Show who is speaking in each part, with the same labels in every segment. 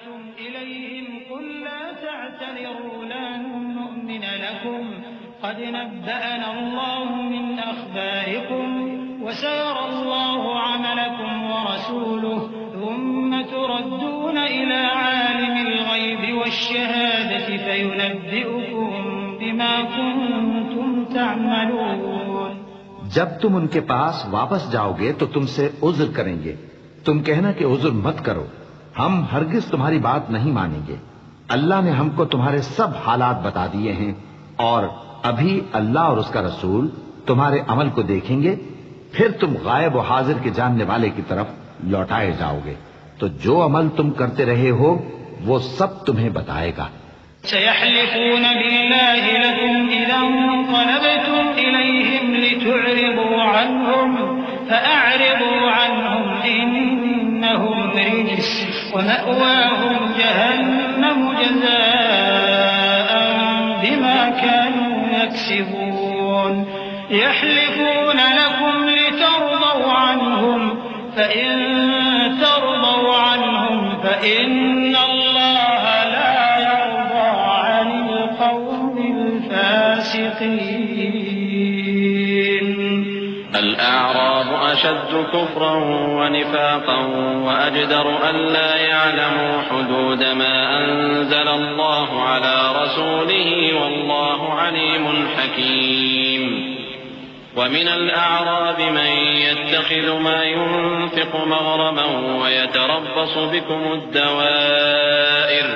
Speaker 1: دعوتم إليهم قل لا تعتذروا لن نؤمن لكم قد نبأنا الله من أخباركم وسيرى الله عملكم ورسوله ثم تردون إلى عالم الغيب والشهادة فينبئكم بما كنتم تعملون.
Speaker 2: جب تم ان کے پاس واپس جاؤ گے تو تم سے عذر کریں گے. تم کہنا کہ عذر مت کرو، ہم ہرگز تمہاری بات نہیں مانیں گے. اللہ نے ہم کو تمہارے سب حالات بتا دیے ہیں، اور ابھی اللہ اور اس کا رسول تمہارے عمل کو دیکھیں گے، پھر تم غائب و حاضر کے جاننے والے کی طرف لوٹائے جاؤ گے، تو جو عمل تم کرتے رہے ہو وہ سب تمہیں بتائے گا.
Speaker 1: سيحلفون بالله لكم إذا انقلبتم إليهم لتعرضوا عنهم فأعرضوا عنهم إنهم رجس ومأواهم جهنم جزاء بما كانوا يكسبون. يحلفون لكم لترضوا عنهم فإن ترضوا عنهم فإن الله لا يرضى عن القوم الفاسقين.
Speaker 3: الأعراب أشد كفرا ونفاقا وأجدر ألا يعلموا حدود ما أنزل الله على رسوله والله عليم حكيم. ومن الأعراب من يتخذ ما ينفق مغرما ويتربص بكم الدوائر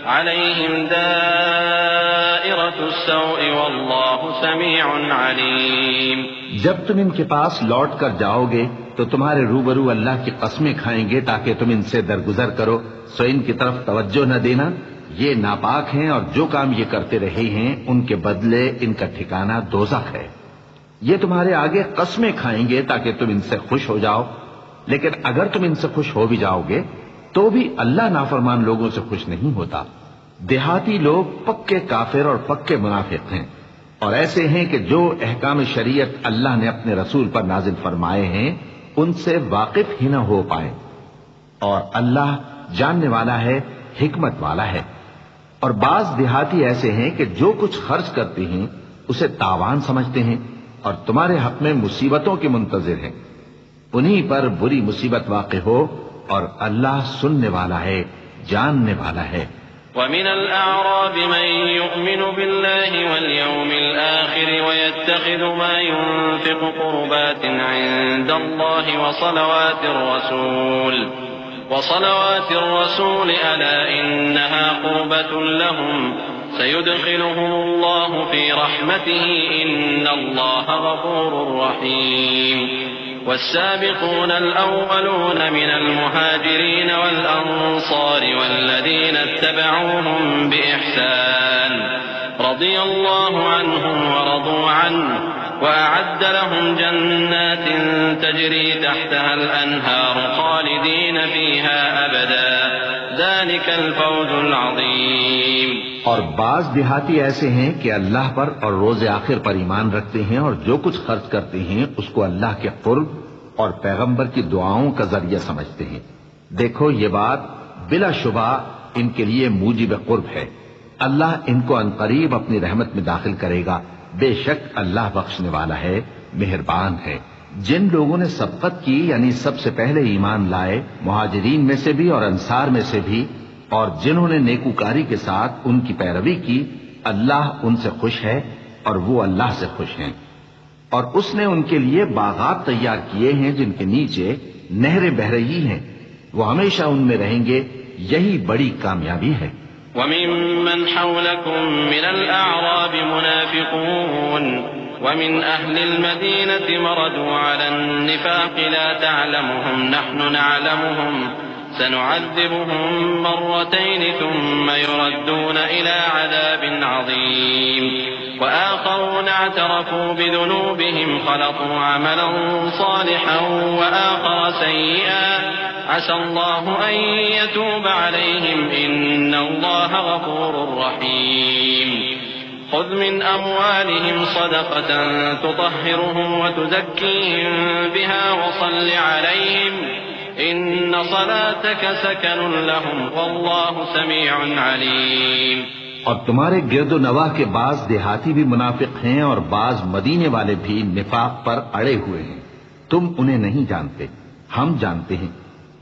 Speaker 3: عليهم دائرة السوء والله سميع عليم.
Speaker 2: جب تم ان کے پاس لوٹ کر جاؤ گے تو تمہارے روبرو اللہ کی قسمیں کھائیں گے تاکہ تم ان سے درگزر کرو، سو ان کی طرف توجہ نہ دینا، یہ ناپاک ہیں اور جو کام یہ کرتے رہے ہیں ان کے بدلے ان کا ٹھکانہ دوزخ ہے. یہ تمہارے آگے قسمیں کھائیں گے تاکہ تم ان سے خوش ہو جاؤ، لیکن اگر تم ان سے خوش ہو بھی جاؤ گے تو بھی اللہ نافرمان لوگوں سے خوش نہیں ہوتا. دیہاتی لوگ پکے کافر اور پکے منافق ہیں، اور ایسے ہیں کہ جو احکام شریعت اللہ نے اپنے رسول پر نازل فرمائے ہیں ان سے واقف ہی نہ ہو پائیں. اور اللہ جاننے والا ہے، حکمت والا ہے. اور بعض دیہاتی ایسے ہیں کہ جو کچھ خرچ کرتے ہیں اسے تاوان سمجھتے ہیں اور تمہارے حق میں مصیبتوں کے منتظر ہیں. انہی پر بری مصیبت واقع ہو اور اللہ سننے والا ہے، جاننے والا ہے.
Speaker 3: ومن الأعراب من يؤمن بالله واليوم الآخر ويتخذ ما ينفق قربات عند الله وصلوات الرسول ألا إنها قربة لهم سيدخلهم الله في رحمته إن الله غفور رحيم. والسابقون الأولون من المهاجرين والأنصار والذين اتبعوهم بإحسان رضي الله عنهم ورضوا عنه وأعد لهم جنات تجري تحتها الأنهار خالدين فيها أبدا ذلك الفوز العظيم.
Speaker 2: اور بعض دیہاتی ایسے ہیں کہ اللہ پر اور روز آخر پر ایمان رکھتے ہیں اور جو کچھ خرچ کرتے ہیں اس کو اللہ کے قرب اور پیغمبر کی دعاؤں کا ذریعہ سمجھتے ہیں. دیکھو یہ بات بلا شبہ ان کے لیے موجب قرب ہے. اللہ ان کو عنقریب اپنی رحمت میں داخل کرے گا. بے شک اللہ بخشنے والا ہے، مہربان ہے. جن لوگوں نے سبقت کی یعنی سب سے پہلے ایمان لائے، مہاجرین میں سے بھی اور انصار میں سے بھی، اور جنہوں نے نیکوکاری کے ساتھ ان کی پیروی کی، اللہ ان سے خوش ہے اور وہ اللہ سے خوش ہیں. اور اس نے ان کے لیے باغات تیار کیے ہیں جن کے نیچے نہریں بہہ رہی ہیں، وہ ہمیشہ ان میں رہیں گے. یہی بڑی کامیابی ہے.
Speaker 3: وَمِمَّنْ حَوْلَكُمْ مِنَ الْأَعْرَابِ مُنَافِقُونَ وَمِنْ أَهْلِ الْمَدِينَةِ مَرَدُوا عَلَى النِّفَاقِ لَا تَعْلَمُهُمْ نَحْنُ نَعْلَمُهُمْ سَنُعَذِّبُهُمْ مَرَّتَيْنِ ثُمَّ يُرَدُّونَ إِلَى عَذَابٍ عَظِيمٍ. وآخرون اعترفوا بذنوبهم خلطوا عملا صالحا وآخر سيئا عسى الله أن يتوب عليهم إن الله غفور رحيم. خذ من أموالهم صدقة تطهرهم وتزكيهم بها وصل عليهم إن صلاتك سكن لهم والله سميع عليم.
Speaker 2: اور تمہارے گرد و نواح کے بعض دیہاتی بھی منافق ہیں اور بعض مدینے والے بھی نفاق پر اڑے ہوئے ہیں. تم انہیں نہیں جانتے، ہم جانتے ہیں.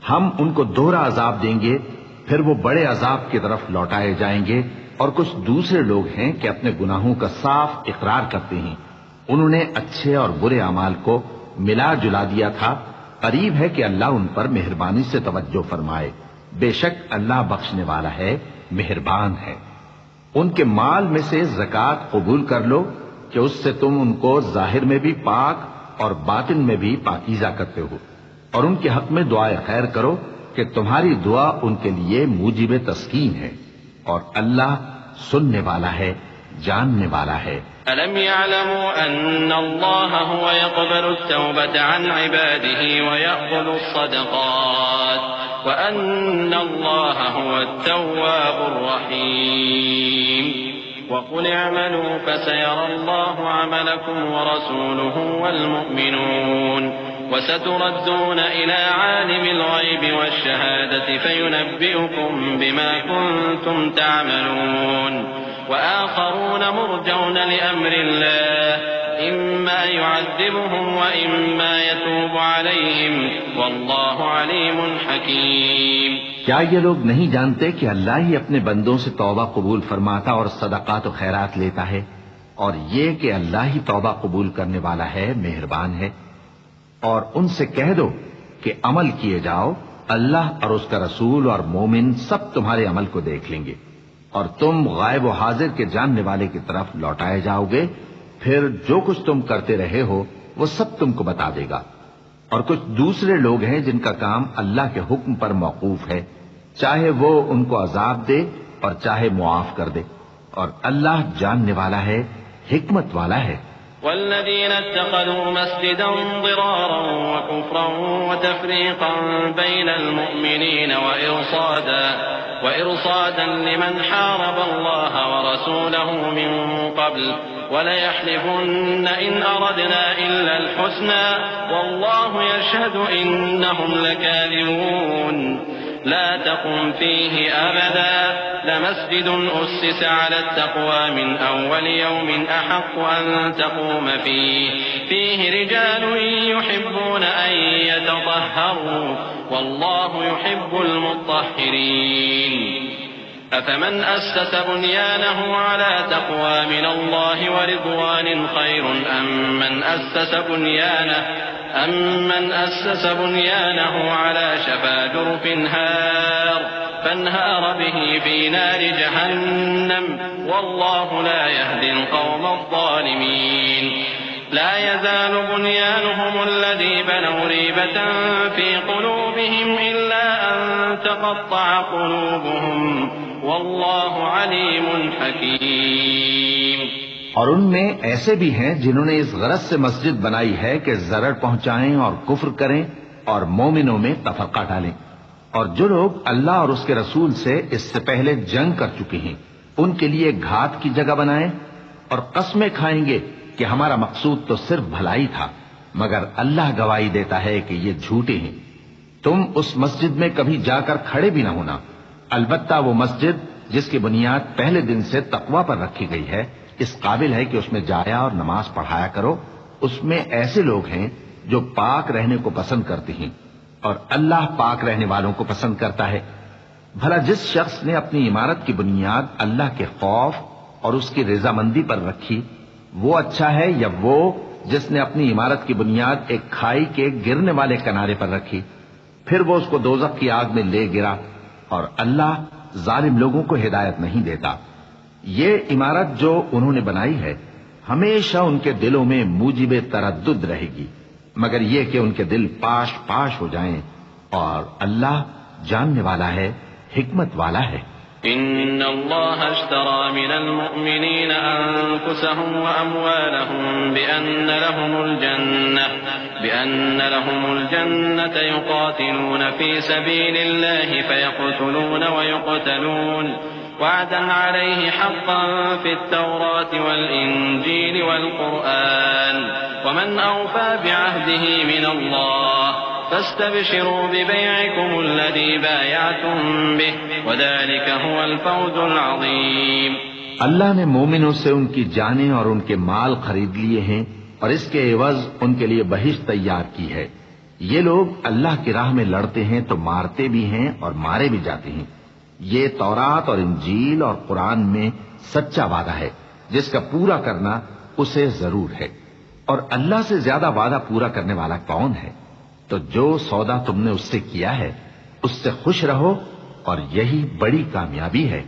Speaker 2: ہم ان کو دوہرا عذاب دیں گے، پھر وہ بڑے عذاب کی طرف لوٹائے جائیں گے. اور کچھ دوسرے لوگ ہیں کہ اپنے گناہوں کا صاف اقرار کرتے ہیں. انہوں نے اچھے اور برے اعمال کو ملا جلا دیا تھا. قریب ہے کہ اللہ ان پر مہربانی سے توجہ فرمائے. بے شک اللہ بخشنے والا ہے، مہربان ہے. ان کے مال میں سے زکوٰۃ قبول کر لو کہ اس سے تم ان کو ظاہر میں بھی پاک اور باطن میں بھی پاکیزہ کرتے ہو. اور ان کے حق میں دعائے خیر کرو کہ تمہاری دعا ان کے لیے موجب تسکین ہے. اور اللہ سننے والا ہے، جاننے والا ہے.
Speaker 3: ألم يعلموا أن الله هو يقبل التوبة عن عباده ويأخذ الصدقات وأن الله هو التواب الرحيم. وقل اعملوا فسيرى الله عملكم ورسوله والمؤمنون وستردون إلى عالم الغيب والشهادة فينبئكم بما كنتم تعملون. وآخرون مرجون لأمر الله إما يعذبهم وإما يتوب عليهم والله عليم حكيم.
Speaker 2: کیا یہ لوگ نہیں جانتے کہ اللہ ہی اپنے بندوں سے توبہ قبول فرماتا اور صدقات و خیرات لیتا ہے، اور یہ کہ اللہ ہی توبہ قبول کرنے والا ہے، مہربان ہے. اور ان سے کہہ دو کہ عمل کیے جاؤ، اللہ اور اس کا رسول اور مومن سب تمہارے عمل کو دیکھ لیں گے، اور تم غائب و حاضر کے جاننے والے کی طرف لوٹائے جاؤ گے. پھر جو کچھ تم کرتے رہے ہو وہ سب تم کو بتا دے گا. اور کچھ دوسرے لوگ ہیں جن کا کام اللہ کے حکم پر موقوف ہے، چاہے وہ ان کو عذاب دے اور چاہے معاف کر دے. اور اللہ جاننے والا ہے، حکمت والا ہے.
Speaker 3: والذين اتخذوا مسجدا ضرارا وكفرا وتفريقا بين المؤمنين وإرصادا لمن حارب الله ورسوله من قبل وليحلفن إن أردنا إلا الحسنى والله يشهد إنهم لكاذبون. لا تقم فيه أبدا لمسجد أسس على التقوى من أول يوم أحق أن تقوم فيه رجال يحبون أن يتطهروا والله يحب المطهرين. أفمن أسس بنيانه على تقوى من الله ورضوان خير أم من أسس بنيانه على شفا جرف فانهار به في نار جهنم والله لا يهدي القوم الظالمين. لا يزال بنيانهم الذي بنوا ريبة في قلوبهم إلا أن تقطع قلوبهم والله عليم حكيم.
Speaker 2: اور ان میں ایسے بھی ہیں جنہوں نے اس غرض سے مسجد بنائی ہے کہ ضرر پہنچائیں اور کفر کریں اور مومنوں میں تفرقہ ڈالیں. اور جو لوگ اللہ اور اس کے رسول سے اس سے پہلے جنگ کر چکے ہیں ان کے لیے گھات کی جگہ بنائیں اور قسمیں کھائیں گے کہ ہمارا مقصود تو صرف بھلائی تھا، مگر اللہ گواہی دیتا ہے کہ یہ جھوٹے ہیں. تم اس مسجد میں کبھی جا کر کھڑے بھی نہ ہونا، البتہ وہ مسجد جس کی بنیاد پہلے دن سے تقوی پر رکھی گئی ہے اس قابل ہے کہ اس میں جایا اور نماز پڑھایا کرو. اس میں ایسے لوگ ہیں جو پاک رہنے کو پسند کرتے ہیں اور اللہ پاک رہنے والوں کو پسند کرتا ہے. بھلا جس شخص نے اپنی عمارت کی بنیاد اللہ کے خوف اور اس کی رضامندی پر رکھی وہ اچھا ہے، یا وہ جس نے اپنی عمارت کی بنیاد ایک کھائی کے گرنے والے کنارے پر رکھی پھر وہ اس کو دوزخ کی آگ میں لے گرا. اور اللہ ظالم لوگوں کو ہدایت نہیں دیتا. یہ عمارت جو انہوں نے بنائی ہے ہمیشہ ان کے دلوں میں موجب تردد رہے گی، مگر یہ کہ ان کے دل پاش پاش ہو جائیں. اور اللہ جاننے والا ہے، حکمت والا ہے.
Speaker 3: إن الله اشترى من المؤمنين أنفسهم وأموالهم بأن لهم الجنة يقاتلون في سبيل الله فيقتلون ويقتلون وعدا عليه حقا في التوراة والإنجيل والقرآن ومن أوفى بعهده من الله فاستبشروا ببيعكم الذي بايعتم به وذلك هو الفوز العظيم.
Speaker 2: اللہ نے مومنوں سے ان کی جانیں اور ان کے مال خرید لیے ہیں اور اس کے عوض ان کے لیے بہشت تیار کی ہے. یہ لوگ اللہ کی راہ میں لڑتے ہیں تو مارتے بھی ہیں اور مارے بھی جاتے ہیں. یہ تورات اور انجیل اور قرآن میں سچا وعدہ ہے جس کا پورا کرنا اسے ضرور ہے. اور اللہ سے زیادہ وعدہ پورا کرنے والا کون ہے؟ تو جو سودا تم نے اس سے کیا ہے اس سے خوش رہو اور یہی بڑی کامیابی ہے.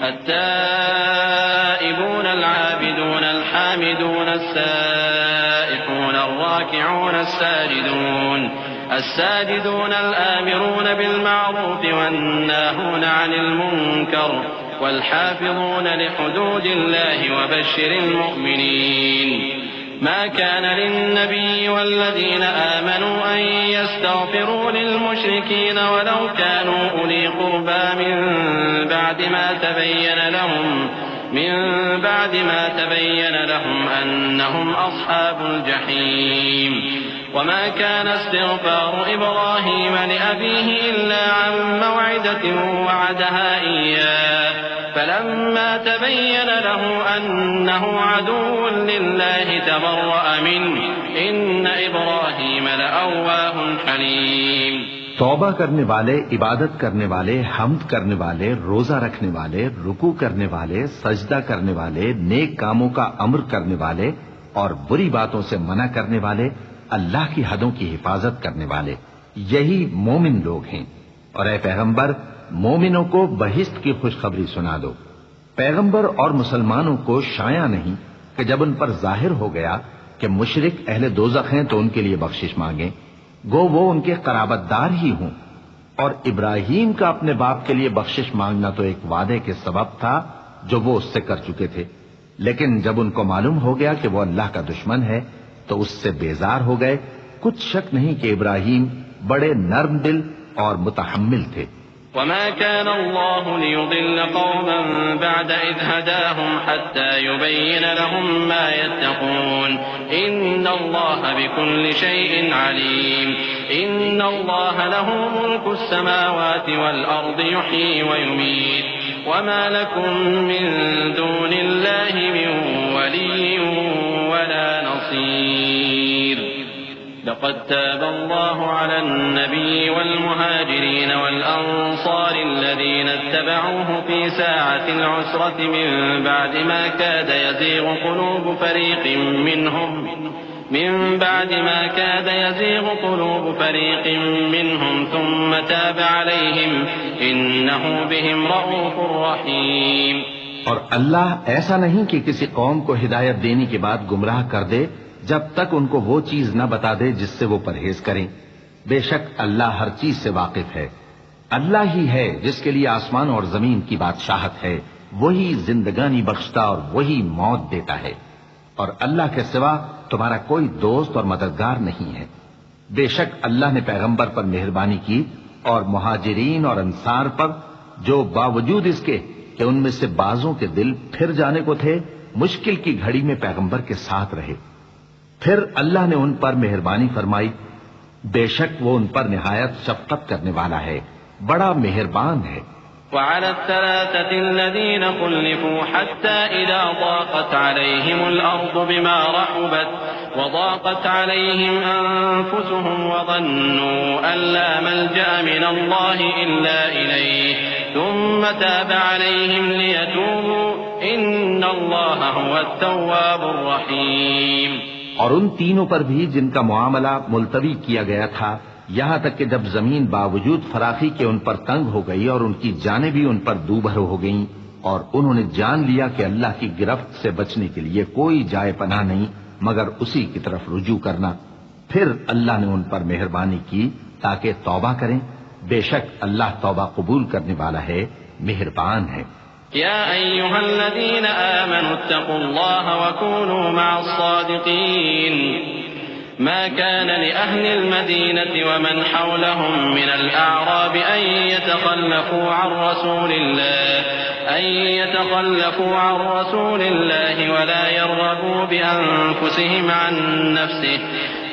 Speaker 3: التائبون العابدون الحامدون السائحون الراكعون الساجدون الآمرون بالمعروف والناهون عن المنكر والحافظون لحدود الله وبشر المؤمنين. ما كان للنبي والذين آمنوا أن يستغفروا للمشركين ولو كانوا أولي قربى من بعد ما تبين لهم أنهم أصحاب الجحيم. وما كان استغفار إبراهيم لأبيه إلا عن موعدة وعدها إياه فلما تبين له أنه عدو لله تبرأ منه إن إبراهيم لأواه حليم.
Speaker 2: توبہ کرنے والے، عبادت کرنے والے، حمد کرنے والے، روزہ رکھنے والے، رکوع کرنے والے، سجدہ کرنے والے، نیک کاموں کا امر کرنے والے اور بری باتوں سے منع کرنے والے، اللہ کی حدوں کی حفاظت کرنے والے، یہی مومن لوگ ہیں. اور اے پیغمبر، مومنوں کو بہشت کی خوشخبری سنا دو. پیغمبر اور مسلمانوں کو شایع نہیں کہ جب ان پر ظاہر ہو گیا کہ مشرک اہل دوزخ ہیں تو ان کے لیے بخشش مانگیں، گو وہ ان کے قرابت دار ہی ہوں. اور ابراہیم کا اپنے باپ کے لیے بخشش مانگنا تو ایک وعدے کے سبب تھا جو وہ اس سے کر چکے تھے، لیکن جب ان کو معلوم ہو گیا کہ وہ اللہ کا دشمن ہے تو اس سے بیزار ہو گئے. کچھ شک نہیں کہ ابراہیم بڑے نرم دل اور متحمل تھے.
Speaker 3: وما كان الله ليضل قوما بعد إذ هداهم حتى يبين لهم ما يتقون إن الله بكل شيء عليم. إن الله له ملك السماوات والأرض يحيي ويميت وما لكم من دون الله من ولي ولا نصير. لقد تاب الله على النبي والمهاجرين والأنصار الذين اتبعوه في ساعة العسرة من بعد ما كاد يزيغ قلوب فريق منهم ثم تاب عليهم إنه بهم رؤوف رحيم.
Speaker 2: اور اللہ ایسا نہیں کہ کسی قوم کو ہدایت دینے کے بعد گمراہ کر دے جب تک ان کو وہ چیز نہ بتا دے جس سے وہ پرہیز کریں. بے شک اللہ ہر چیز سے واقف ہے. اللہ ہی ہے جس کے لیے آسمان اور زمین کی بادشاہت ہے، وہی زندگانی بخشتا اور وہی موت دیتا ہے، اور اللہ کے سوا تمہارا کوئی دوست اور مددگار نہیں ہے. بے شک اللہ نے پیغمبر پر مہربانی کی اور مہاجرین اور انصار پر جو باوجود اس کے کہ ان میں سے بعضوں کے دل پھر جانے کو تھے مشکل کی گھڑی میں پیغمبر کے ساتھ رہے. پھر اللہ نے ان پر مہربانی فرمائی. بے شک وہ ان پر نہایت شفقت کرنے والا ہے، بڑا مہربان ہے.
Speaker 3: وعلى الثلاثة الذين خلفوا حتى إذا ضاقت عليهم الأرض بما رحبت وضاقت عليهم أنفسهم وظنوا أن لا ملجأ من الله إلا إليه ثم تاب عليهم ليتوبوا إن الله هو التواب الرحيم.
Speaker 2: اور ان تینوں پر بھی جن کا معاملہ ملتوی کیا گیا تھا، یہاں تک کہ جب زمین باوجود فراخی کے ان پر تنگ ہو گئی اور ان کی جانیں بھی ان پر دوبھر ہو گئیں اور انہوں نے جان لیا کہ اللہ کی گرفت سے بچنے کے لیے کوئی جائے پناہ نہیں مگر اسی کی طرف رجوع کرنا، پھر اللہ نے ان پر مہربانی کی تاکہ توبہ کریں. بے شک اللہ توبہ قبول کرنے والا ہے، مہربان ہے.
Speaker 3: يا أيها الذين آمنوا اتقوا الله وكونوا مع الصادقين. ما كان لأهل المدينة ومن حولهم من الأعراب أن يتخلفوا عن رسول الله ولا يرغبوا بأنفسهم عن نفسه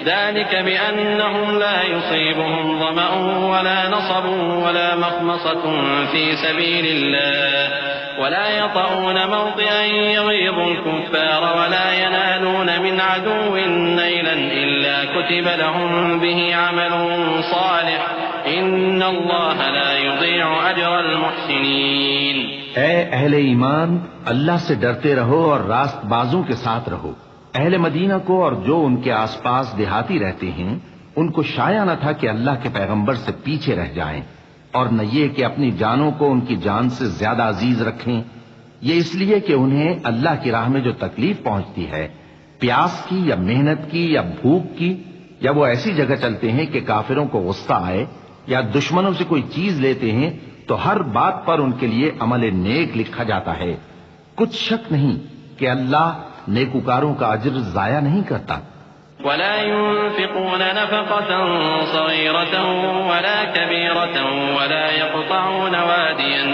Speaker 3: ذلك بأنهم لا يصيبهم ظمأ ولا نصب ولا مخمصة في سبيل الله ولا يطؤون موطئا يغيظ الكفار ولا ينالون من عدو نيلا إلا كتب لهم به عمل صالح إن الله لا يضيع أجر المحسنين.
Speaker 2: اے اہل ایمان، اللہ سے ڈرتے رہو اور راست بازوں کے ساتھ رہو. اہل مدینہ کو اور جو ان کے آس پاس دیہاتی رہتے ہیں ان کو شایع نہ تھا کہ اللہ کے پیغمبر سے پیچھے رہ جائیں، اور نہ یہ کہ اپنی جانوں کو ان کی جان سے زیادہ عزیز رکھیں. یہ اس لیے کہ انہیں اللہ کی راہ میں جو تکلیف پہنچتی ہے، پیاس کی یا محنت کی یا بھوک کی، یا وہ ایسی جگہ چلتے ہیں کہ کافروں کو غصہ آئے یا دشمنوں سے کوئی چیز لیتے ہیں، تو ہر بات پر ان کے لیے عمل نیک لکھا جاتا ہے. کچھ شک نہیں کہ اللہ نیکوکاروں کا اجر ضائع نہیں کرتا.
Speaker 3: ولا ينفقون نفقة صغيرة ولا كبيرة ولا يقطعون واديا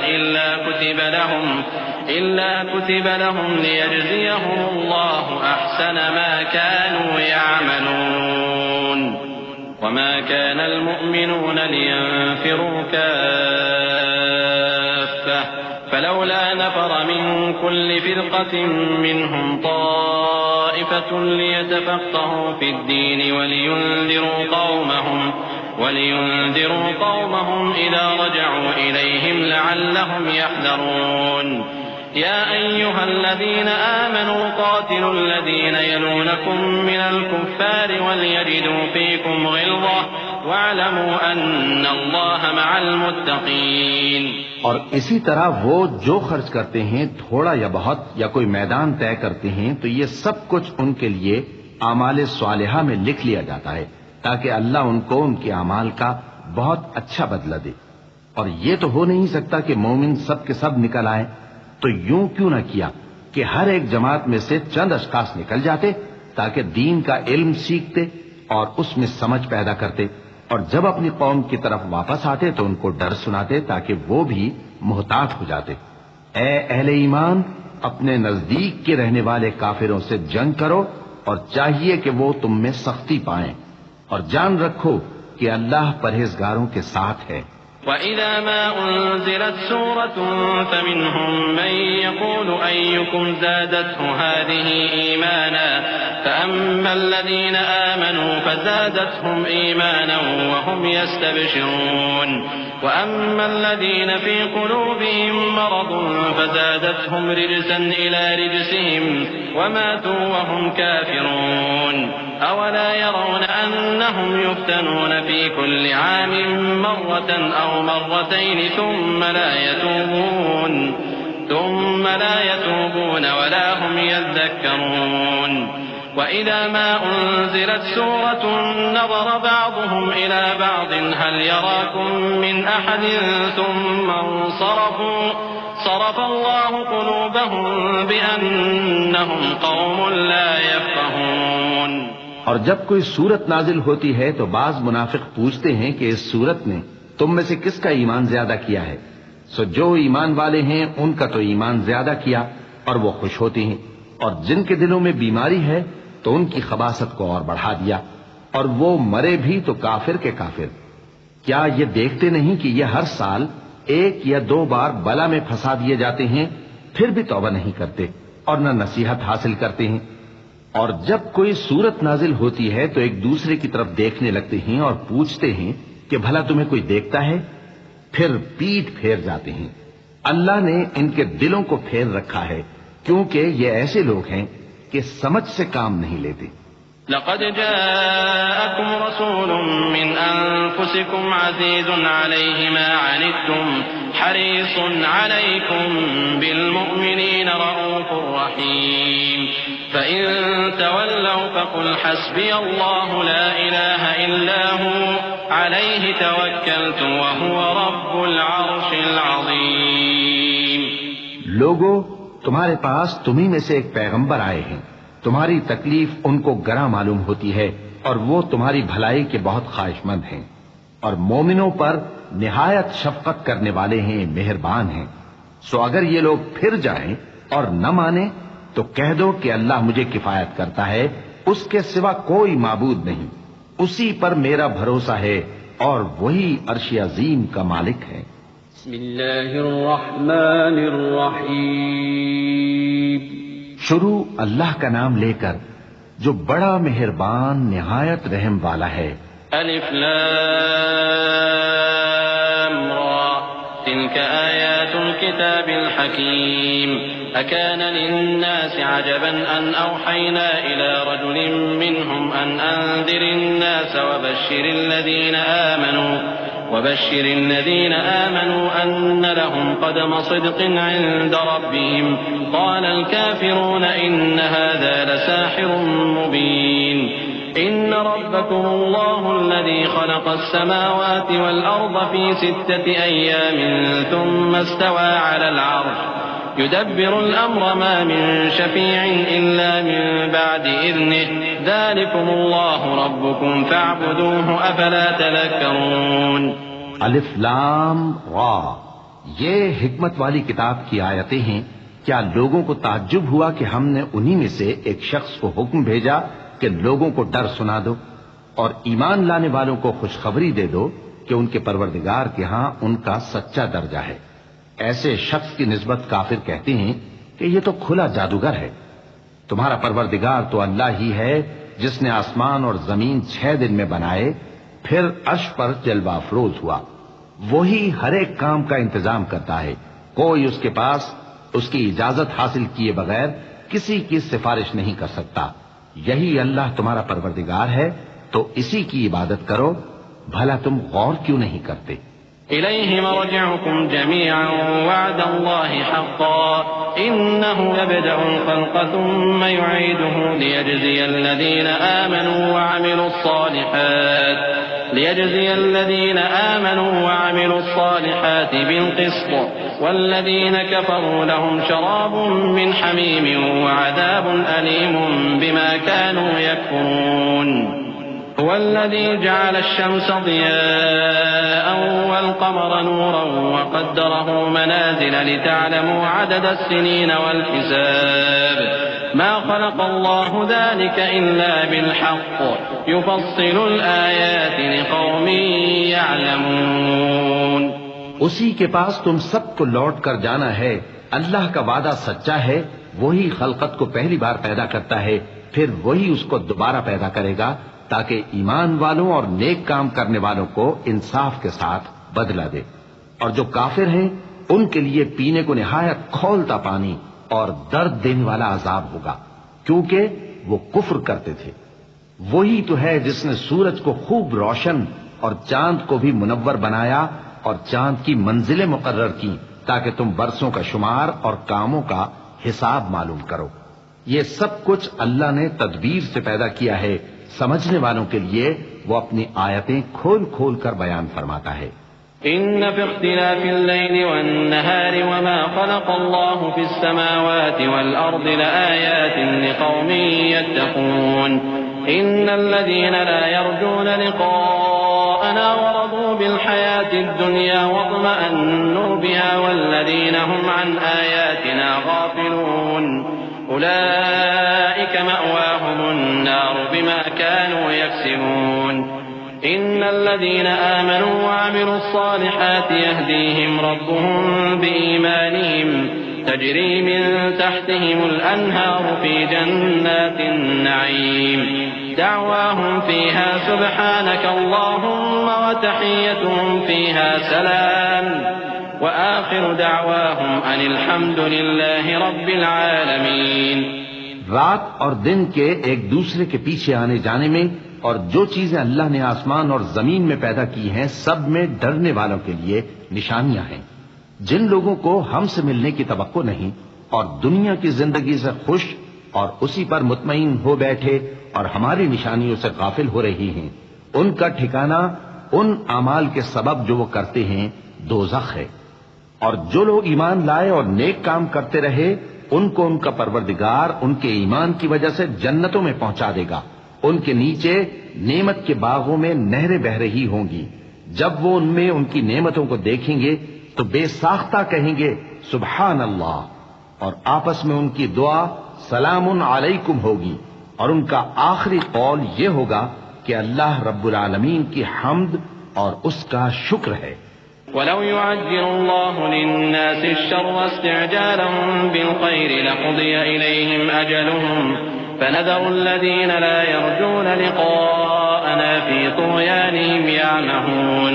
Speaker 3: إلا كتب لهم ليجزيهم الله أحسن ما كانوا يعملون. وما كان المؤمنون لينفروا كافة فلولا نفر من كل فرقة منهم طائفة ليتفقهوا في الدين ولينذروا قومهم إذا رجعوا إليهم لعلهم يحذرون. يا أيها الذين آمنوا قاتلوا الذين يلونكم من الكفار وليجدوا فيكم غلظة واعلموا أن الله مع المتقين.
Speaker 2: اور اسی طرح وہ جو خرچ کرتے ہیں تھوڑا یا بہت یا کوئی میدان طے کرتے ہیں تو یہ سب کچھ ان کے لیے اعمال صالحہ میں لکھ لیا جاتا ہے تاکہ اللہ ان کو ان کے اعمال کا بہت اچھا بدلہ دے. اور یہ تو ہو نہیں سکتا کہ مومن سب کے سب نکل آئے، تو یوں کیوں نہ کیا کہ ہر ایک جماعت میں سے چند اشخاص نکل جاتے تاکہ دین کا علم سیکھتے اور اس میں سمجھ پیدا کرتے، اور جب اپنی قوم کی طرف واپس آتے تو ان کو ڈر سناتے تاکہ وہ بھی محتاط ہو جاتے. اے اہل ایمان، اپنے نزدیک کے رہنے والے کافروں سے جنگ کرو اور چاہیے کہ وہ تم میں سختی پائیں، اور جان رکھو کہ اللہ پرہیزگاروں کے ساتھ ہے.
Speaker 3: وَإِذَا مَا أُنزِلَتْ سُورَةٌ فَمِنْهُمْ مَنْ يَقُولُ أَيُّكُمْ زَادَتْهُ هَذِهِ إِيمَانًا فَأَمَّا الَّذِينَ آمَنُوا فَزَادَتْهُمْ إِيمَانًا وَهُمْ يَسْتَبْشِرُونَ وَأَمَّا الَّذِينَ فِي قُلُوبِهِمْ مَرَضٌ فَزَادَتْهُمْ رِجْسًا إِلَى رِجْسِهِمْ وَمَاتُوا وَهُمْ كَافِرُونَ أَوَلَا يَرَوْنَ أَنَّهُمْ يُفْتَنُونَ فِي كُلِّ عَامٍ مرة أو مرتين ثم لا يتوبون ولا هم يذكرون. وإذا ما أنزلت سورة نظر بعضهم إلى بعض هل يراكم من أحد ثم انصرفوا صرف الله قلوبهم بأنهم قوم لا يفقهون.
Speaker 2: اور جب کوئی صورت نازل ہوتی ہے تو بعض منافق پوچھتے ہیں کہ اس صورت نے تم میں سے کس کا ایمان زیادہ کیا ہے؟ سو جو ایمان والے ہیں ان کا تو ایمان زیادہ کیا اور وہ خوش ہوتے ہیں، اور جن کے دلوں میں بیماری ہے تو ان کی خباثت کو اور بڑھا دیا، اور وہ مرے بھی تو کافر کے کافر. کیا یہ دیکھتے نہیں کہ یہ ہر سال ایک یا دو بار بلا میں پھنسا دیے جاتے ہیں، پھر بھی توبہ نہیں کرتے اور نہ نصیحت حاصل کرتے ہیں؟ اور جب کوئی صورت نازل ہوتی ہے تو ایک دوسرے کی طرف دیکھنے لگتے ہیں اور پوچھتے ہیں کہ بھلا تمہیں کوئی دیکھتا ہے؟ پھر پیٹ پھیر جاتے ہیں. اللہ نے ان کے دلوں کو پھیر رکھا ہے کیونکہ یہ ایسے لوگ ہیں کہ سمجھ سے کام نہیں لیتے.
Speaker 3: لقد جاءكم رسول من أنفسكم عزيز عليه ما عنتم حريص عليكم بالمؤمنين رؤوف رحيم فإن تولوا فقل حسبي الله لا إله إلا هو عليه توكلت وهو رب العرش العظيم.
Speaker 2: لوگو، تمہارے پاس تمہیں میں سے ایک پیغمبر آئے ہیں، تمہاری تکلیف ان کو گراں معلوم ہوتی ہے اور وہ تمہاری بھلائی کے بہت خواہش مند ہیں، اور مومنوں پر نہایت شفقت کرنے والے ہیں، مہربان ہیں. سو اگر یہ لوگ پھر جائیں اور نہ مانیں تو کہہ دو کہ اللہ مجھے کفایت کرتا ہے، اس کے سوا کوئی معبود نہیں. اسی پر میرا بھروسہ ہے اور وہی عرش عظیم کا مالک ہے۔
Speaker 4: بسم اللہ الرحمن الرحیم۔
Speaker 2: شروع اللہ کا نام لے کر جو بڑا مہربان نہایت رحم والا ہے۔
Speaker 3: الف لام را تلك آیات الكتاب الحکیم اکان للناس عجبا ان اوحینا الى رجل منهم ان انذر الناس وبشر الذين آمنوا أن لهم قدم صدق عند ربهم قال الكافرون إن هذا لساحر مبين إن ربكم الله الذي خلق السماوات والأرض في 6 أيام ثم استوى على العرش يدبر الأمر ما من شفيع إلا من بعد إذنه ذلكم الله ربكم فاعبدوه أفلا تذكرون۔
Speaker 2: الف لام را، یہ حکمت والی کتاب کی آیتیں ہیں۔ کیا لوگوں کو تعجب ہوا کہ ہم نے انہی میں سے ایک شخص کو حکم بھیجا کہ لوگوں کو ڈر سنا دو اور ایمان لانے والوں کو خوشخبری دے دو کہ ان کے پروردگار کے ہاں ان کا سچا درجہ ہے۔ ایسے شخص کی نسبت کافر کہتے ہیں کہ یہ تو کھلا جادوگر ہے۔ تمہارا پروردگار تو اللہ ہی ہے جس نے آسمان اور زمین 6 دن میں بنائے، پھر عرش پر جلوہ افروز ہوا۔ وہی ہر ایک کام کا انتظام کرتا ہے، کوئی اس کے پاس اس کی اجازت حاصل کیے بغیر کسی کی سفارش نہیں کر سکتا۔ یہی اللہ تمہارا پروردگار ہے تو اسی کی عبادت کرو، بھلا تم غور کیوں نہیں کرتے؟
Speaker 3: إليه مرجعكم جميعا وعد الله حقا إنه يبدأ الخلق ثم يعيده ليجزي الذين آمنوا وعملوا الصالحات بالقسط والذين كفروا لهم شراب من حميم وعذاب أليم بما كانوا يكفرون۔ هو الذي جعل الشمس ضياء والقمر نورا وقدره منازل لتعلموا عدد السنين والحساب ما خلق الله ذلك إلا بالحق يفصل الآيات لقوم يعلمون۔
Speaker 2: اسی کے پاس تم سب کو لوٹ کر جانا ہے۔ اللہ کا وعدہ سچا ہے، وہی خلقت کو پہلی بار پیدا کرتا ہے، پھر وہی اس کو دوبارہ پیدا کرے گا تاکہ ایمان والوں اور نیک کام کرنے والوں کو انصاف کے ساتھ بدلہ دے۔ اور جو کافر ہیں ان کے لیے پینے کو نہایت کھولتا پانی اور درد دینے والا عذاب ہوگا، کیونکہ وہ کفر کرتے تھے۔ وہی تو ہے جس نے سورج کو خوب روشن اور چاند کو بھی منور بنایا اور چاند کی منزلیں مقرر کی تاکہ تم برسوں کا شمار اور کاموں کا حساب معلوم کرو۔ یہ سب کچھ اللہ نے تدبیر سے پیدا کیا ہے، سمجھنے والوں کے لیے وہ اپنی آیتیں کھول کھول کر بیان فرماتا ہے۔
Speaker 3: إن في اختلاف الليل والنهار وما خلق الله في السماوات والأرض لآيات لقوم يتقون إن الذين لا يرجون لقاءنا ورضوا بالحياة الدنيا واطمأنوا بها والذين هم عن آياتنا غافلون أولئك مأواهم النار بما كانوا يكسبون إن الذين آمنوا وعملوا الصالحات يهديهم ربهم بإيمانهم تجري من تحتهم الأنهار في جنات النعيم دعواهم فيها سبحانك اللهم وتحيتهم فيها سلام وآخر دعواهم أن الحمد لله رب العالمين۔
Speaker 2: رات اور دن کے ایک دوسرے کے پیچھے آنے جانے میں اور جو چیزیں اللہ نے آسمان اور زمین میں پیدا کی ہیں سب میں ڈرنے والوں کے لیے نشانیاں ہیں۔ جن لوگوں کو ہم سے ملنے کی توقع نہیں اور دنیا کی زندگی سے خوش اور اسی پر مطمئن ہو بیٹھے اور ہماری نشانیوں سے غافل ہو رہی ہیں، ان کا ٹھکانہ ان اعمال کے سبب جو وہ کرتے ہیں دوزخ ہے۔ اور جو لوگ ایمان لائے اور نیک کام کرتے رہے ان کو ان کا پروردگار ان کے ایمان کی وجہ سے جنتوں میں پہنچا دے گا، ان کے نیچے نعمت کے باغوں میں نہریں بہ رہی ہوں گی۔ جب وہ ان میں ان کی نعمتوں کو دیکھیں گے تو بے ساختہ کہیں گے سبحان اللہ، اور آپس میں ان کی دعا سلام علیکم ہوگی، اور ان کا آخری قول یہ ہوگا کہ اللہ رب العالمین کی حمد اور اس کا شکر ہے۔
Speaker 3: وَلَوْ يُعَجِّلُ اللَّهُ لِلنَّاسِ الشَّرَّ اسْتِعْجَالًا بِالْخَيْرِ لَقُضِيَ إِلَيْهِمْ أَجَلُهُمْ فَنَذَرُ الَّذِينَ لَا يَرْجُونَ لِقَاءَنَا فِي طُغْيَانِهِمْ يَعْمَهُونَ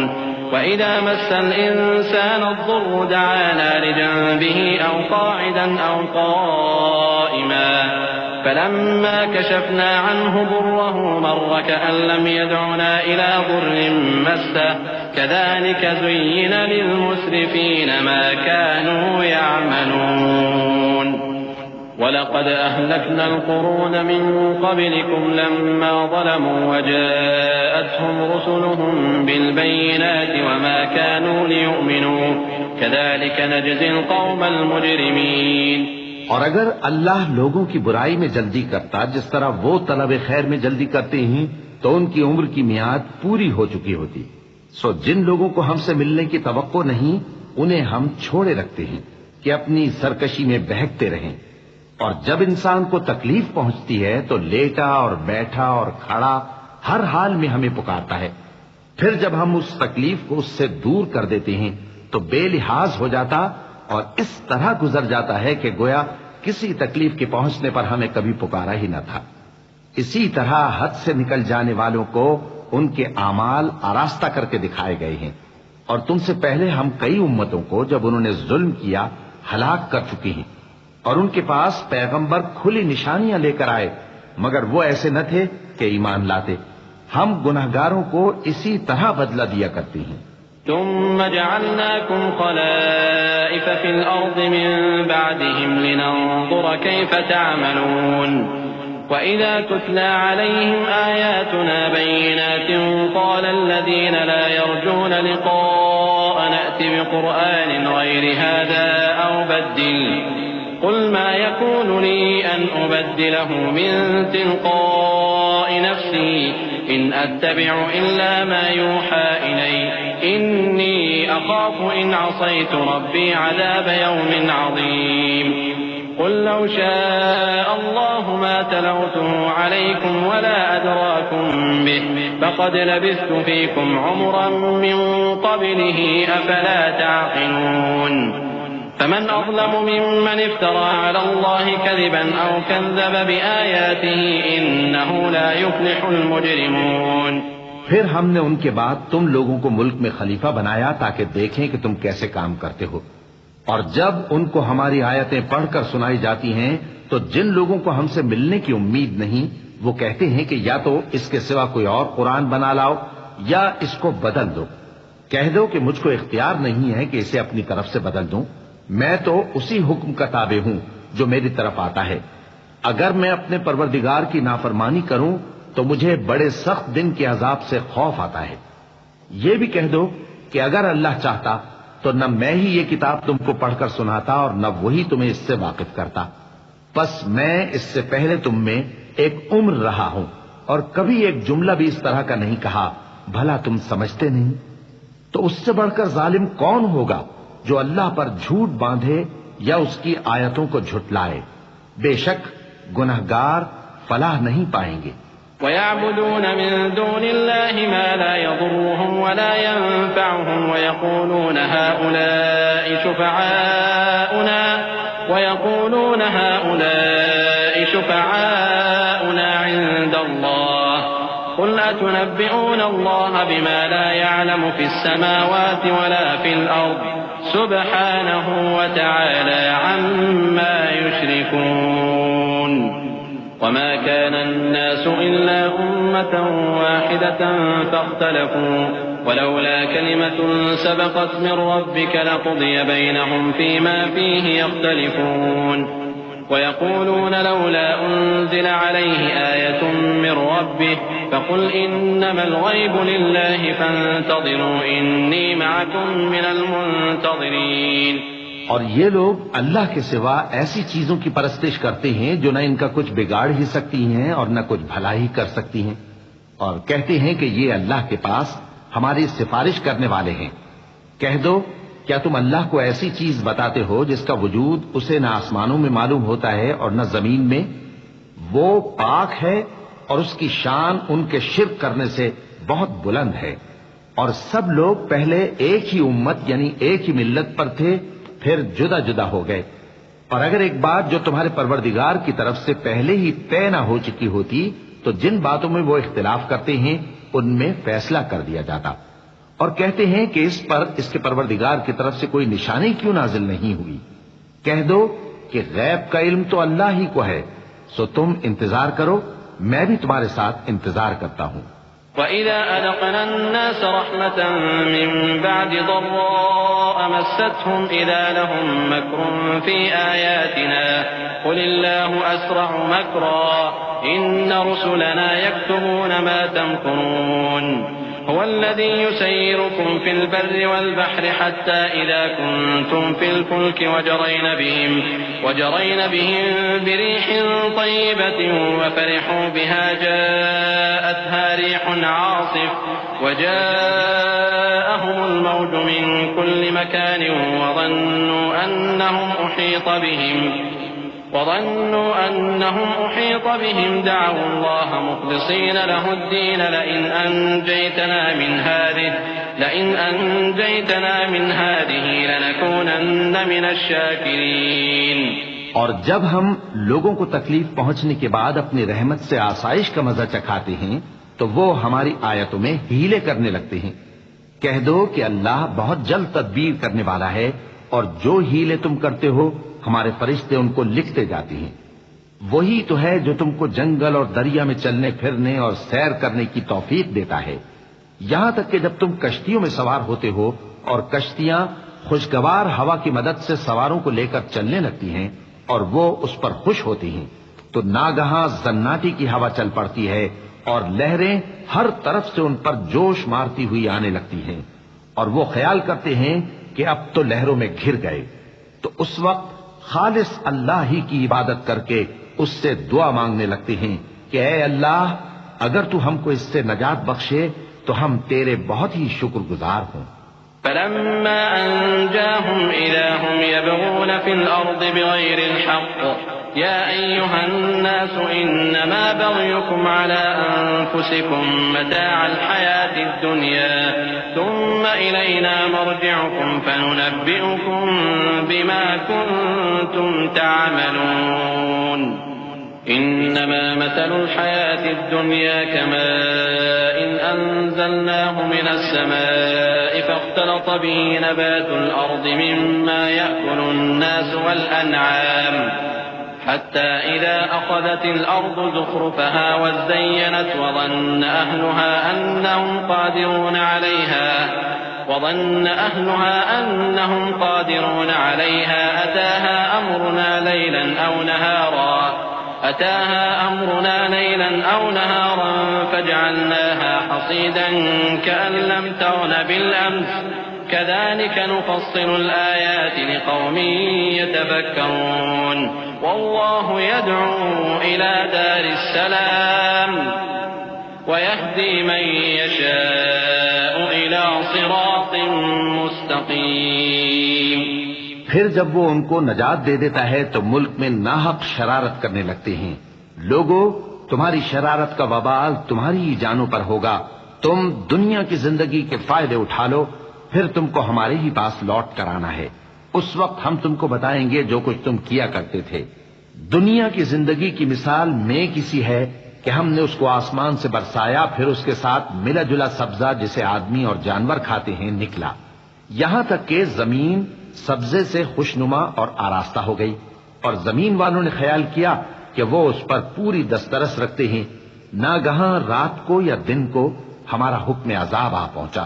Speaker 3: وَإِذَا مَسَّ الْإِنسَانَ الضُّرُّ دَعَانَا لِجَنبِهِ أَوْ قَاعِدًا أَوْ قَائِمًا فَلَمَّا كَشَفْنَا عَنْهُ ضُرَّهُ مَرَّ كَأَن لَّمْ يَدْعُنَا إِلَىٰ ضُرٍّ مَّسَّهُ كَذَٰلِكَ زُيِّنَ لِلْمُسْرِفِينَ مَا كَانُوا يَعْمَلُونَ وَلَقَدْ أَهْلَكْنَا الْقُرُونَ مِن قَبْلِكُمْ لَمَّا ظَلَمُوا وَجَاءَتْهُمْ رُسُلُهُم بِالْبَيِّنَاتِ وَمَا كَانُوا لِيُؤْمِنُوا كَذَٰلِكَ نَجْزِي الْقَوْمَ الْمُجْرِمِينَ۔
Speaker 2: اور اگر اللہ لوگوں کی برائی میں جلدی کرتا جس طرح وہ طلب خیر میں جلدی کرتے ہیں تو ان کی عمر کی میعاد پوری ہو چکی ہوتی۔ سو جن لوگوں کو ہم سے ملنے کی توقع نہیں انہیں ہم چھوڑے رکھتے ہیں کہ اپنی سرکشی میں بہکتے رہیں، اور جب انسان کو تکلیف پہنچتی ہے تو لیٹا اور بیٹھا اور کھڑا ہر حال میں ہمیں پکارتا ہے، پھر جب ہم اس تکلیف کو اس سے دور کر دیتے ہیں تو بے لحاظ ہو جاتا اور اس طرح گزر جاتا ہے کہ گویا کسی تکلیف کے پہنچنے پر ہمیں کبھی پکارا ہی نہ تھا۔ اسی طرح حد سے نکل جانے والوں کو ان کے اعمال آراستہ کر کے دکھائے گئے ہیں، اور تم سے پہلے ہم کئی امتوں کو جب انہوں نے ظلم کیا ہلاک کر چکے ہیں، اور ان کے پاس پیغمبر کھلی نشانیاں لے کر آئے مگر وہ ایسے نہ تھے کہ ایمان لاتے۔ ہم گنہگاروں کو اسی طرح بدلہ دیا کرتے ہیں۔
Speaker 3: ثم جعلناكم خلائف في الأرض من بعدهم لننظر كيف تعملون وإذا تتلى عليهم آياتنا بينات قال الذين لا يرجون لقاء نأتي بقرآن غير هذا أو بدل قل ما يكون لي أن أبدله من تلقاء نفسي إن أتبع إلا ما يوحى إلي إني أخاف إن عصيت ربي عذاب يوم عظيم قل لو شاء الله ما تلوته عليكم ولا أدراكم به فقد لبثت فيكم عمرا من قبله أفلا تعقلون فمن أظلم ممن افترى على الله كذبا أو كذب بآياته إنه لا يفلح المجرمون۔
Speaker 2: پھر ہم نے ان کے بعد تم لوگوں کو ملک میں خلیفہ بنایا تاکہ دیکھیں کہ تم کیسے کام کرتے ہو، اور جب ان کو ہماری آیتیں پڑھ کر سنائی جاتی ہیں تو جن لوگوں کو ہم سے ملنے کی امید نہیں وہ کہتے ہیں کہ یا تو اس کے سوا کوئی اور قرآن بنا لاؤ یا اس کو بدل دو۔ کہہ دو کہ مجھ کو اختیار نہیں ہے کہ اسے اپنی طرف سے بدل دوں، میں تو اسی حکم کا تابع ہوں جو میری طرف آتا ہے۔ اگر میں اپنے پروردگار کی نافرمانی کروں تو مجھے بڑے سخت دن کے عذاب سے خوف آتا ہے۔ یہ بھی کہہ دو کہ اگر اللہ چاہتا تو نہ میں ہی یہ کتاب تم کو پڑھ کر سناتا اور نہ وہی تمہیں اس سے واقف کرتا، بس میں اس سے پہلے تم میں ایک عمر رہا ہوں اور کبھی ایک جملہ بھی اس طرح کا نہیں کہا، بھلا تم سمجھتے نہیں؟ تو اس سے بڑھ کر ظالم کون ہوگا جو اللہ پر جھوٹ باندھے یا اس کی آیتوں کو جھٹلائے؟ بے شک گنہگار فلاح نہیں پائیں گے۔
Speaker 3: وَيَعْبُدُونَ مِن دُونِ اللَّهِ مَا لَا يَضُرُّهُمْ وَلَا يَنفَعُهُمْ وَيَقُولُونَ هَٰؤُلَاءِ شُفَعَاؤُنَا عِندَ اللَّهِ قُلْ أَتُنَبِّئُونَ اللَّهَ بِمَا لَا يَعْلَمُ فِي السَّمَاوَاتِ وَلَا فِي الْأَرْضِ سُبْحَانَهُ وَتَعَالَىٰ عَمَّا يُشْرِكُونَ وما كان الناس إلا أمة واحدة فاختلفوا ولولا كلمة سبقت من ربك لقضي بينهم فيما فيه يختلفون ويقولون لولا أنزل عليه آية من ربه فقل إنما الغيب لله فانتظروا إني معكم من المنتظرين۔
Speaker 2: اور یہ لوگ اللہ کے سوا ایسی چیزوں کی پرستش کرتے ہیں جو نہ ان کا کچھ بگاڑ ہی سکتی ہیں اور نہ کچھ بھلا ہی کر سکتی ہیں، اور کہتے ہیں کہ یہ اللہ کے پاس ہماری سفارش کرنے والے ہیں۔ کہہ دو کیا تم اللہ کو ایسی چیز بتاتے ہو جس کا وجود اسے نہ آسمانوں میں معلوم ہوتا ہے اور نہ زمین میں؟ وہ پاک ہے اور اس کی شان ان کے شرک کرنے سے بہت بلند ہے۔ اور سب لوگ پہلے ایک ہی امت یعنی ایک ہی ملت پر تھے، پھر جدا جدا ہو گئے۔ اور اگر ایک بات جو تمہارے پروردگار کی طرف سے پہلے ہی طے نہ ہو چکی ہوتی تو جن باتوں میں وہ اختلاف کرتے ہیں ان میں فیصلہ کر دیا جاتا۔ اور کہتے ہیں کہ اس پر اس کے پروردگار کی طرف سے کوئی نشانی کیوں نازل نہیں ہوئی؟ کہہ دو کہ غیب کا علم تو اللہ ہی کو ہے، سو تم انتظار کرو، میں بھی تمہارے ساتھ انتظار کرتا ہوں۔
Speaker 3: وَإِذَا أَذَقْنَا النَّاسَ رَحْمَةً مِّن بَعْدِ ضَرَّاءَ مَسَّتْهُمْ إِذَا لَهُم مَّكْرٌ فِي آيَاتِنَا قُلِ اللَّهُ أَسْرَعُ مَكْرًا إِنَّ رُسُلَنَا يَكْتُبُونَ مَا تَمْكُرُونَ هو الذي يسيركم في البر والبحر حتى إذا كنتم في الفلك وجرين بهم بريح طيبة وفرحوا بها جاءتها ريح عاصف وجاءهم الموج من كل مكان وظنوا أنهم أحيط بهم دعوا الله مخلصين له الدين لئن أنجيتنا من هذه لنكونن من الشاكرين۔
Speaker 2: اور جب ہم لوگوں کو تکلیف پہنچنے کے بعد اپنی رحمت سے آسائش کا مزہ چکھاتے ہیں تو وہ ہماری آیتوں میں ہیلے کرنے لگتے ہیں۔ کہہ دو کہ اللہ بہت جلد تدبیر کرنے والا ہے، اور جو ہیلے تم کرتے ہو ہمارے فرشتے ان کو لکھتے جاتے ہیں۔ وہی تو ہے جو تم کو جنگل اور دریا میں چلنے پھرنے اور سیر کرنے کی توفیق دیتا ہے، یہاں تک کہ جب تم کشتیوں میں سوار ہوتے ہو اور کشتیاں خوشگوار ہوا کی مدد سے سواروں کو لے کر چلنے لگتی ہیں اور وہ اس پر خوش ہوتی ہیں، تو ناگہاں زناٹی کی ہوا چل پڑتی ہے اور لہریں ہر طرف سے ان پر جوش مارتی ہوئی آنے لگتی ہیں، اور وہ خیال کرتے ہیں کہ اب تو لہروں میں گھر گئے۔ تو اس وقت خالص اللہ ہی کی عبادت کر کے اس سے دعا مانگنے لگتے ہیں کہ اے اللہ، اگر تو ہم کو اس سے نجات بخشے تو ہم تیرے بہت ہی شکر گزار ہوں۔
Speaker 3: فلما أنجاهم إذا هم يبغون في الأرض بغير الحق يا أيها الناس إنما بغيكم على أنفسكم متاع الحياة الدنيا ثم إلينا مرجعكم فننبئكم بما كنتم تعملون إنما مثل الحياة الدنيا كماء أنزلناه من السماء فاختلط به نبات الأرض مما يأكل الناس والأنعام حتى إذا أخذت الأرض زخرفها وزينت وظن أهلها أنهم قادرون عليها أتاها أمرنا ليلا أو نهارا فجعلناها حصيدا كأن لم تغن بالأمس كذلك نفصل الآيات لقوم يتفكرون والله يدعو إلى دار السلام ويهدي من يشاء إلى صراط مستقيم۔
Speaker 2: پھر جب وہ ان کو نجات دے دیتا ہے تو ملک میں ناحق شرارت کرنے لگتے ہیں۔ لوگو، تمہاری شرارت کا وبال تمہاری ہی جانوں پر ہوگا۔ تم دنیا کی زندگی کے فائدے اٹھا لو، پھر تم کو ہمارے ہی پاس لوٹ کر آنا ہے، اس وقت ہم تم کو بتائیں گے جو کچھ تم کیا کرتے تھے۔ دنیا کی زندگی کی مثال میں کسی ہے کہ ہم نے اس کو آسمان سے برسایا، پھر اس کے ساتھ ملا جلا سبزہ جسے آدمی اور جانور کھاتے ہیں نکلا، یہاں تک کہ زمین سبزے سے خوشنما اور آراستہ ہو گئی، اور زمین والوں نے خیال کیا کہ وہ اس پر پوری دسترس رکھتے ہیں۔ ناگہاں رات کو یا دن کو ہمارا حکم عذاب آ پہنچا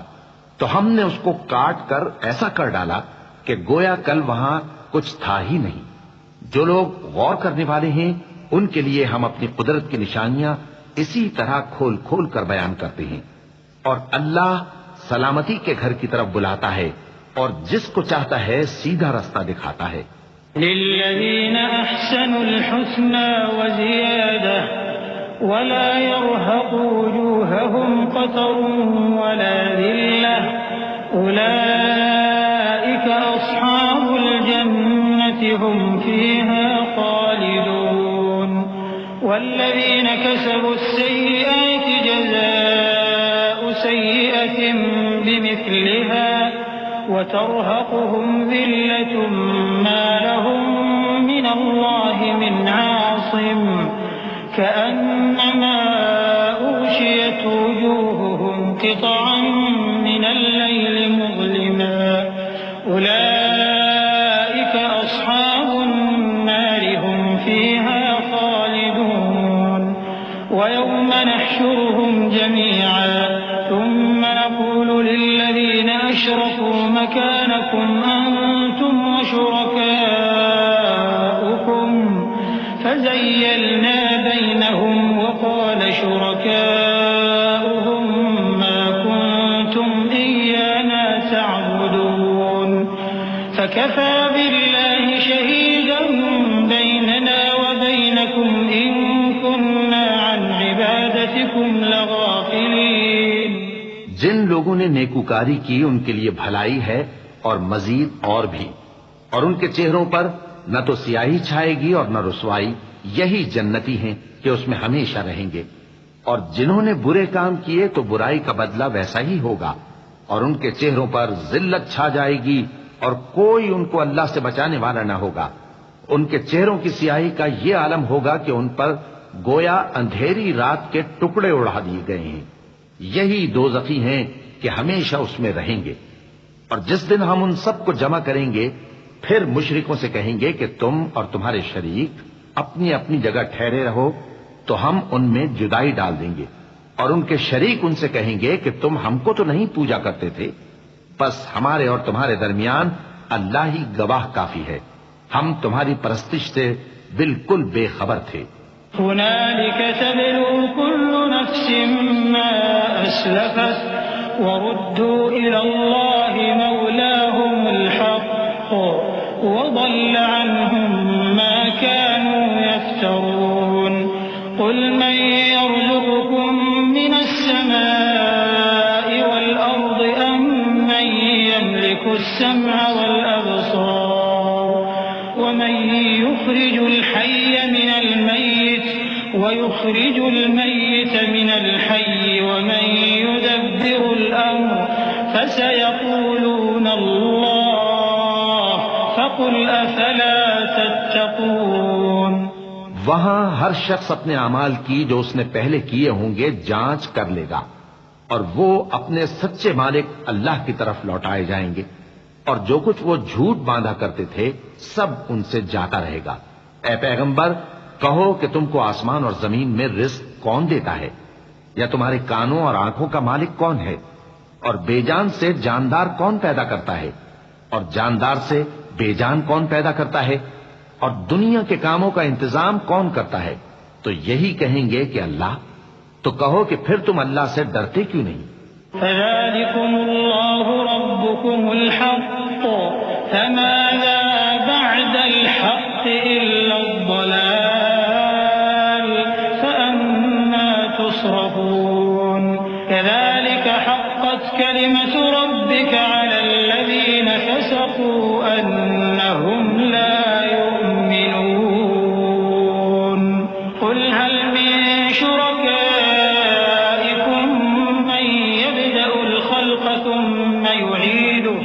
Speaker 2: تو ہم نے اس کو کاٹ کر ایسا کر ڈالا کہ گویا کل وہاں کچھ تھا ہی نہیں۔ جو لوگ غور کرنے والے ہیں ان کے لیے ہم اپنی قدرت کی نشانیاں اسی طرح کھول کھول کر بیان کرتے ہیں، اور اللہ سلامتی کے گھر کی طرف بلاتا ہے اور جس کو چاہتا ہے سیدھا رستہ دکھاتا ہے۔
Speaker 1: للذین احسنوا الحسنى وزیادہ ولا يرهق وجوههم قتر ولا ذلة أولئك أصحاب الجنة هم فيها خالدون والذين كسبوا السيئات جزاء سيئة بمثلها وترهقهم ذلة ما لهم من الله من عاصم كأنما أغشيت وجوههم قطعا من الليل مظلما أولئك أصحاب النار هم فيها خالدون ويوم نحشرهم جميعا ثم نقول للذين أشركوا مكانكم أنتم وشركاؤكم فزيلنا بينهم وقال شركاؤهم ما كنتم إيانا تعبدون فكفى بالله شهيدا بيننا وبينكم إن كنا عن عبادتكم لغافلين.
Speaker 2: جن لوگوں نے نیکوکاری کی ان کے لیے بھلائی ہے اور مزید اور بھی، اور ان کے چہروں پر نہ تو سیاہی چھائے گی اور نہ رسوائی، یہی جنتی ہیں کہ اس میں ہمیشہ رہیں گے. اور جنہوں نے برے کام کیے تو برائی کا بدلہ ویسا ہی ہوگا، اور ان کے چہروں پر ذلت چھا جائے گی اور کوئی ان کو اللہ سے بچانے والا نہ ہوگا. ان کے چہروں کی سیاہی کا یہ عالم ہوگا کہ ان پر گویا اندھیری رات کے ٹکڑے اڑا دیے گئے ہیں. یہی دوزخی ہیں کہ ہمیشہ اس میں رہیں گے. اور جس دن ہم ان سب کو جمع کریں گے پھر مشرکوں سے کہیں گے کہ تم اور تمہارے شریک اپنی اپنی جگہ ٹھہرے رہو تو ہم ان میں جدائی ڈال دیں گے. اور ان کے شریک ان سے کہیں گے کہ تم ہم کو تو نہیں پوجا کرتے تھے، بس ہمارے اور تمہارے درمیان اللہ ہی گواہ کافی ہے، ہم تمہاری پرستش سے بالکل بے خبر تھے.
Speaker 1: هنالك تبلو كل نفس ما أسلفت وردوا إلى الله مولاهم الحق وضل عنهم ما كانوا يفترون. قل من يرزقكم من السماء والأرض أم من يملك السمع والأبصار ومن يخرج الحي من الميت ويخرج الميت من الحي ومن يدبر الأمر فسيقولون الله فقل أفلا تتقون.
Speaker 2: وہاں ہر شخص اپنے اعمال کی جو اس نے پہلے کیے ہوں گے جانچ کر لے گا، اور وہ اپنے سچے مالک اللہ کی طرف لوٹائے جائیں گے، اور جو کچھ وہ جھوٹ باندھا کرتے تھے سب ان سے جاتا رہے گا. اے پیغمبر کہو کہ تم کو آسمان اور زمین میں رزق کون دیتا ہے، یا تمہارے کانوں اور آنکھوں کا مالک کون ہے، اور بے جان سے جاندار کون پیدا کرتا ہے، اور جاندار سے بے جان کون پیدا کرتا ہے، اور دنیا کے کاموں کا انتظام کون کرتا ہے؟ تو یہی کہیں گے کہ اللہ. تو کہو کہ پھر تم اللہ سے ڈرتے کیوں نہیں؟
Speaker 1: فذلكم الله ربكم الحق فماذا بعد الحق إلا الضلال فأنا تصرفون. كذلك حقت كلمة ربك على الذين فسقوا أنهم لا يؤمنون. قل هل من شركائكم من يبدأ الخلق ثم يعيده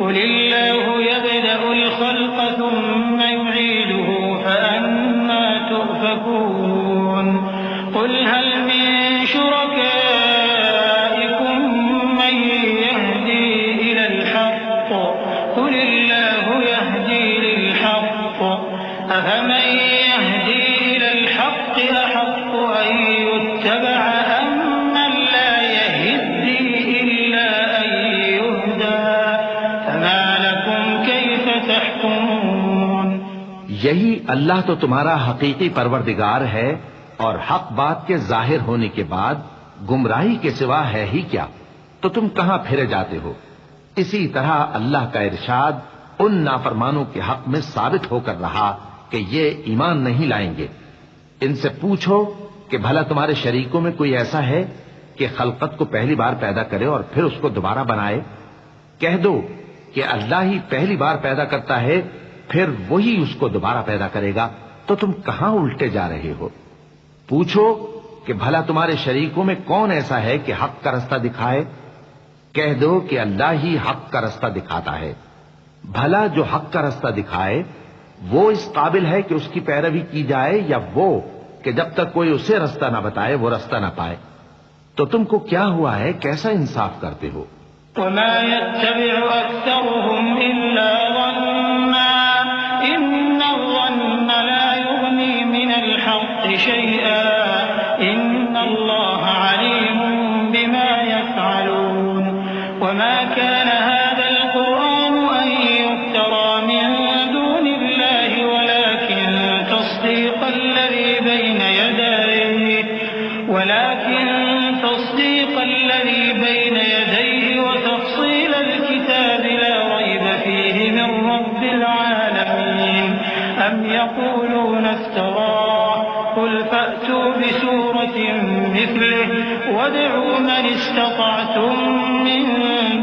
Speaker 1: قل الله يبدأ الخلق ثم يعيده فأنا تؤفكون. قل هل من شركائكم من يهدي إلى الحق قل الله يهدي للحق أفمن يهدي إلى الحق أحق أن يتبع أم من لا يهدي إلا أن يهدى فما لكم كيف تحكمون.
Speaker 2: یہی اللہ تو تمہارا حقیقی پروردگار ہے، اور حق بات کے ظاہر ہونے کے بعد گمراہی کے سوا ہے ہی کیا، تو تم کہاں پھرے جاتے ہو؟ اسی طرح اللہ کا ارشاد ان نافرمانوں کے حق میں ثابت ہو کر رہا کہ یہ ایمان نہیں لائیں گے. ان سے پوچھو کہ بھلا تمہارے شریکوں میں کوئی ایسا ہے کہ خلقت کو پہلی بار پیدا کرے اور پھر اس کو دوبارہ بنائے؟ کہہ دو کہ اللہ ہی پہلی بار پیدا کرتا ہے پھر وہی اس کو دوبارہ پیدا کرے گا، تو تم کہاں الٹے جا رہے ہو؟ پوچھو کہ بھلا تمہارے شریکوں میں کون ایسا ہے کہ حق کا رستہ دکھائے؟ کہہ دو کہ اللہ ہی حق کا رستہ دکھاتا ہے۔ بھلا جو حق کا رستہ دکھائے وہ اس قابل ہے کہ اس کی پیروی کی جائے، یا وہ کہ جب تک کوئی اسے رستہ نہ بتائے وہ رستہ نہ پائے؟ تو تم کو کیا ہوا ہے، کیسا انصاف کرتے ہو؟
Speaker 1: وما يتبع أكثرهم إلا ظنا إن الظن لا يغني من الحق شيئا إن الله عليم بما يفعلون وما كان هذا القرآن أن يفترى من دون الله ولكن تصديق الذي بين يديه وتفصيل الكتاب لا ريب فيه من رب العالمين أم يقولون افتراه قل فأتوا بسورة مثله وادعوا من استطعتم من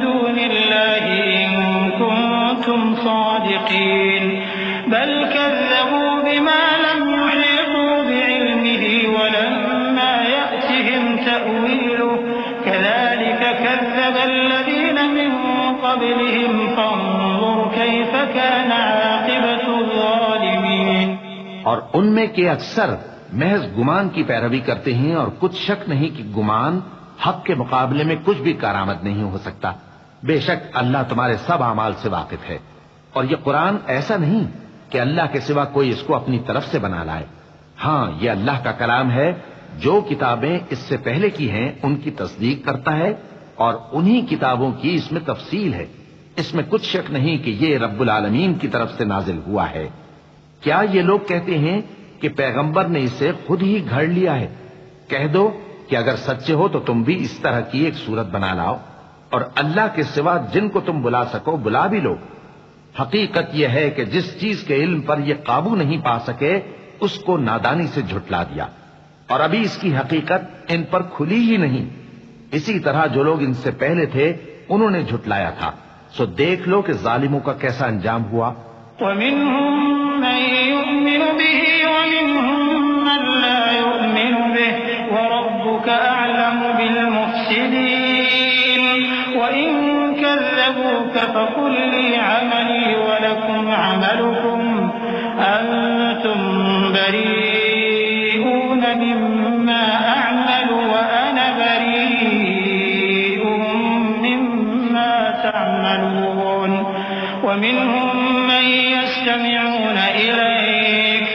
Speaker 1: دون الله إن كنتم صادقين بل كذبوا بما لم يحيطوا بعلمه ولما يأتهم تأويله كذلك كذب الذين من قبلهم فانظر كيف كان عاقبة الظالمين۔
Speaker 2: اور ان میں کے اکثر محض گمان کی پیروی کرتے ہیں، اور کچھ شک نہیں کہ گمان حق کے مقابلے میں کچھ بھی کارآمد نہیں ہو سکتا۔ بے شک اللہ تمہارے سب اعمال سے واقف ہے، اور یہ قرآن ایسا نہیں کہ اللہ کے سوا کوئی اس کو اپنی طرف سے بنا لائے۔ ہاں، یہ اللہ کا کلام ہے، جو کتابیں اس سے پہلے کی ہیں ان کی تصدیق کرتا ہے، اور انہی کتابوں کی اس میں تفصیل ہے۔ اس میں کچھ شک نہیں کہ یہ رب العالمین کی طرف سے نازل ہوا ہے۔ کیا یہ لوگ کہتے ہیں کہ پیغمبر نے اسے خود ہی گھڑ لیا ہے؟ کہہ دو کہ اگر سچے ہو تو تم بھی اس طرح کی ایک صورت بنا لاؤ، اور اللہ کے سوا جن کو تم بلا سکو بلا بھی لو۔ حقیقت یہ ہے کہ جس چیز کے علم پر یہ قابو نہیں پا سکے اس کو نادانی سے جھٹلا دیا، اور ابھی اس کی حقیقت ان پر کھلی ہی نہیں۔ اسی طرح جو لوگ ان سے پہلے تھے انہوں نے جھٹلایا تھا، سو دیکھ لو کہ ظالموں کا کیسا انجام ہوا۔
Speaker 1: وَمِنْهُمْ مَنْ يُؤْمِنُ بِهِ وَمِنْهُمْ مَنْ لَا يُؤْمِنُ بِهِ وَرَبُّكَ أَعْلَمُ بِالْمُفْسِدِينَ وَإِنْ كَذَّبُوكَ فَقُلْ لِي عَمَلِي وَلَكُمْ عَمَلُكُمْ أَنْتُمْ بَرِيئُونَ مِمَّا أَعْمَلُ وَأَنَا بَرِيءٌ مِّمَّا تَعْمَلُونَ وَمِنْهُمْ مَنْ يَسْتَمِعُونَ إِلَيْكَ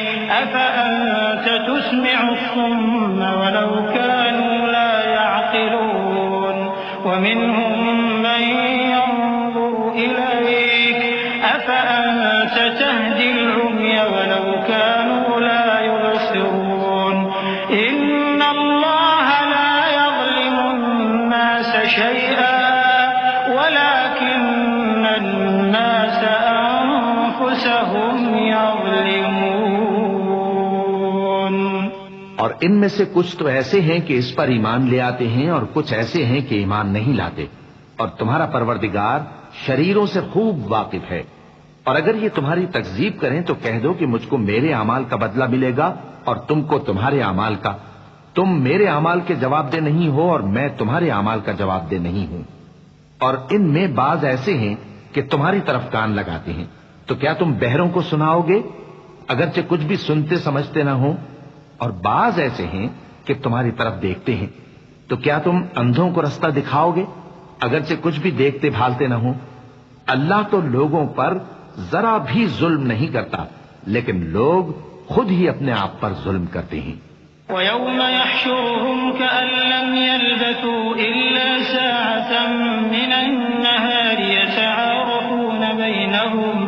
Speaker 1: أَفَأَنْتَ تُسْمِعُ الصُّمَّ وَلَوْ كَانُوا لَا يَعْقِلُونَ وَمِنْهُمْ مَنْ يَنظُرُ إِلَيْكَ أَفَأَنْتَ تَهْدِي الْعُمْيَ وَلَوْ كَانُوا لَا يُبْصِرُونَ إِنَّ اللَّهَ لَا يَظْلِمُ النَّاسَ شَيْئًا وَلَكِنَّ النَّاسَ أَنفُسَهُمْ يَظْلِمُونَ۔
Speaker 2: اور ان میں سے کچھ تو ایسے ہیں کہ اس پر ایمان لے آتے ہیں، اور کچھ ایسے ہیں کہ ایمان نہیں لاتے، اور تمہارا پروردگار شریروں سے خوب واقف ہے۔ اور اگر یہ تمہاری تکذیب کریں تو کہہ دو کہ مجھ کو میرے اعمال کا بدلہ ملے گا اور تم کو تمہارے اعمال کا۔ تم میرے اعمال کے جواب دہ نہیں ہو اور میں تمہارے اعمال کا جواب دہ نہیں ہوں۔ اور ان میں بعض ایسے ہیں کہ تمہاری طرف کان لگاتے ہیں، تو کیا تم بہروں کو سناؤ گے اگرچہ کچھ بھی سنتے سمجھتے نہ ہو؟ اور بعض ایسے ہیں کہ تمہاری طرف دیکھتے ہیں، تو کیا تم اندھوں کو رستہ دکھاؤ گے اگرچہ کچھ بھی دیکھتے بھالتے نہ ہو؟ اللہ تو لوگوں پر ذرا بھی ظلم نہیں کرتا، لیکن لوگ خود ہی اپنے آپ پر ظلم کرتے ہیں۔
Speaker 1: وَيَوْمَ يَحْشُرُهُمْ كَأَن لَّمْ يَلْبَثُوا إِلَّا سَاعَةً مِّنَ النَّهَارِ يَتَعَارَفُونَ بَيْنَهُمْ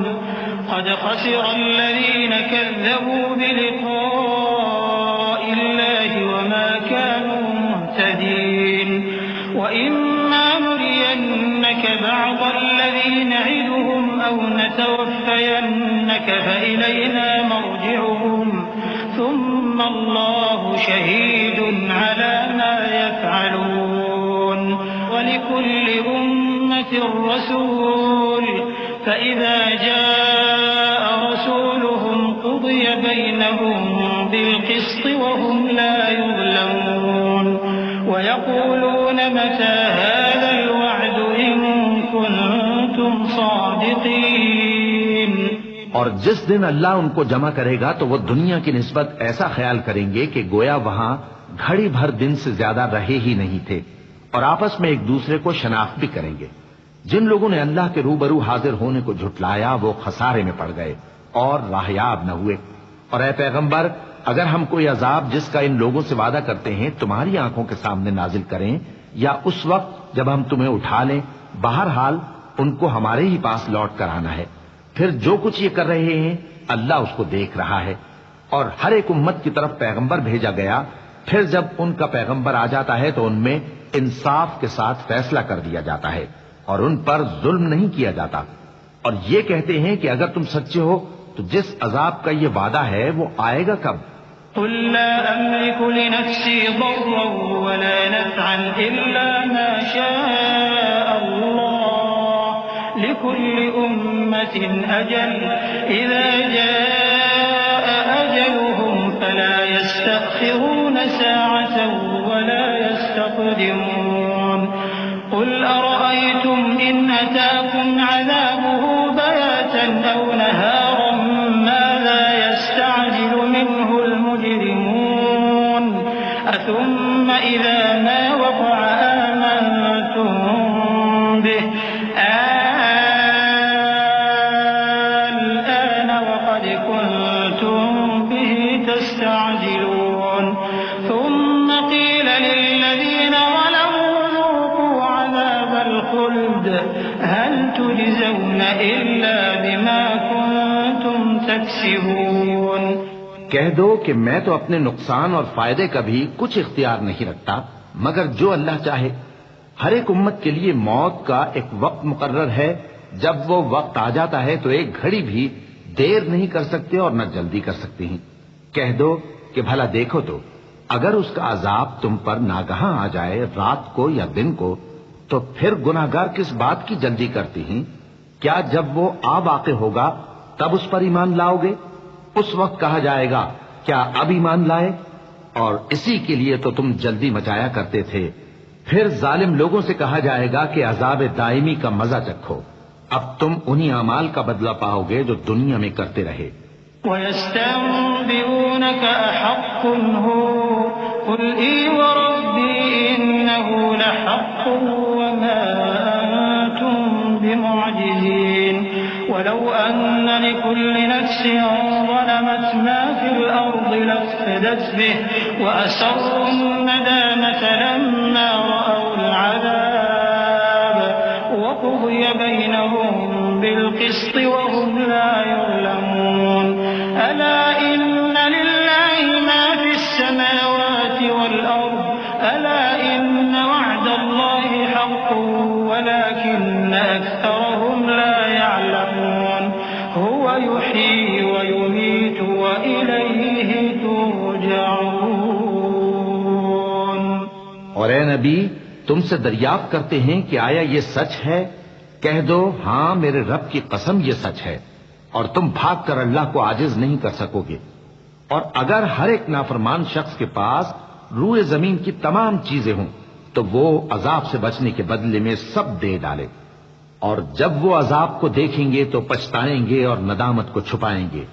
Speaker 1: قَدْ خَسِرَ الَّذِينَ كَذَّبُوا بِلِقَاءِ اللَّهِ وَمَا كَانُوا مُهْتَدِينَ وَإِمَّا نُرِيَنَّكَ بَعْضَ الَّذِي نَعِدُهُمْ أَوْ نَتَوَفَّيَنَّكَ فَإِلَيْنَا مَرْجِعُهُمْ ثُمَّ اللَّهُ شَهِيدٌ عَلَى مَا يَفْعَلُونَ وَلِكُلِّ أُمَّةٍ رَّسُولٌ فَإِذَا جَاءَ رَسُولُهُمْ قُضِيَ بَيْنَهُم بِالْقِسْطِ وَهُمْ لَا متى هذا الوعد إن كنتم صادقين.
Speaker 2: اور جس دن اللہ ان کو جمع کرے گا تو وہ دنیا کی نسبت ایسا خیال کریں گے کہ گویا وہاں گھڑی بھر دن سے زیادہ رہے ہی نہیں تھے، اور آپس میں ایک دوسرے کو شناخت بھی کریں گے. جن لوگوں نے اللہ کے روبرو حاضر ہونے کو جھٹلایا وہ خسارے میں پڑ گئے اور راہیاب نہ ہوئے. اور اے پیغمبر، اگر ہم کوئی عذاب جس کا ان لوگوں سے وعدہ کرتے ہیں تمہاری آنکھوں کے سامنے نازل کریں یا اس وقت جب ہم تمہیں اٹھا لیں، بہرحال ان کو ہمارے ہی پاس لوٹ کر آنا ہے. پھر جو کچھ یہ کر رہے ہیں اللہ اس کو دیکھ رہا ہے. اور ہر ایک امت کی طرف پیغمبر بھیجا گیا، پھر جب ان کا پیغمبر آ جاتا ہے تو ان میں انصاف کے ساتھ فیصلہ کر دیا جاتا ہے اور ان پر ظلم نہیں کیا جاتا. اور یہ کہتے ہیں کہ اگر تم سچے ہو تو جس عذاب کا یہ وعدہ ہے وہ آئے گا کب؟
Speaker 1: قل لا أملك لنفسي ضرا ولا نفعا إلا ما شاء الله لكل أمة أجل إذا جاء أجلهم فلا يستأخرون ساعة ولا يستقدمون. قل أرأيتم إن أتاكم عذابه بياتا أو نهارا ماذا يستعجل منه المجرمون أثم إذا ما وقع آمنتم به الآن وقد كنتم به تستعجلون. ثم قيل للذين ظلموا ذوقوا عذاب الخلد هل تجزون إلا بما كنتم تكسبون.
Speaker 2: کہہ دو کہ میں تو اپنے نقصان اور فائدے کا بھی کچھ اختیار نہیں رکھتا مگر جو اللہ چاہے. ہر ایک امت کے لیے موت کا ایک وقت مقرر ہے، جب وہ وقت آ جاتا ہے تو ایک گھڑی بھی دیر نہیں کر سکتے اور نہ جلدی کر سکتے ہیں. کہہ دو کہ بھلا دیکھو تو اگر اس کا عذاب تم پر ناگہاں آ جائے رات کو یا دن کو تو پھر گناہگار کس بات کی جلدی کرتے ہیں؟ کیا جب وہ آ واقع ہوگا تب اس پر ایمان لاؤ گے؟ اس وقت کہا جائے گا کیا اب ایمان لائے؟ اور اسی کے لیے تو تم جلدی مچایا کرتے تھے. پھر ظالم لوگوں سے کہا جائے گا کہ عذاب دائمی کا مزہ چکھو، اب تم انہی اعمال کا بدلہ پاؤ گے جو دنیا میں کرتے رہے.
Speaker 1: وَيَسْتَنبِئُونَكَ أَحَقٌّ هُوَ قُلْ إِي وَرَبِّي إِنَّهُ لَحَقٌّ وَمَا أَنْتُمْ بِمُعْجِزِينَ. وَلَوْ أَنَّ لِكُلِّ نَفْسٍ ظَلَمَتْ مَا فِي الْأَرْضِ لَافْتَدَتْ بِهِ وَأَسَرُّوا النَّدَامَةَ لَمَّا رَأَوُا الْعَذَابَ وَقُضِيَ بَيْنَهُم بِالْقِسْطِ وَهُمْ لَا يُظْلَمُونَ. أَلَا إِنَّ لِلَّهِ مَا فِي السَّمَاوَاتِ وَالْأَرْضِ أَلَا إِنَّ وَعْدَ اللَّهِ حَقٌّ وَلَكِنَّ أَكْثَرَهُمْ لَا يَعْلَمُونَ. هُوَ يُحْيِي وَيُمِيتُ وَإِلَيْهِ تُرْجَعُونَ.
Speaker 2: اور اے نبی تم سے دریافت کرتے ہیں کہ آیا یہ سچ ہے؟ کہہ دو ہاں میرے رب کی قسم یہ سچ ہے، اور تم بھاگ کر اللہ کو عاجز نہیں کر سکو گے. اور اگر ہر ایک نافرمان شخص کے پاس روئے زمین کی تمام چیزیں ہوں تو وہ عذاب سے بچنے کے بدلے میں سب دے ڈالے، اور جب وہ عذاب کو دیکھیں گے تو پچھتائیں گے اور ندامت کو چھپائیں گے،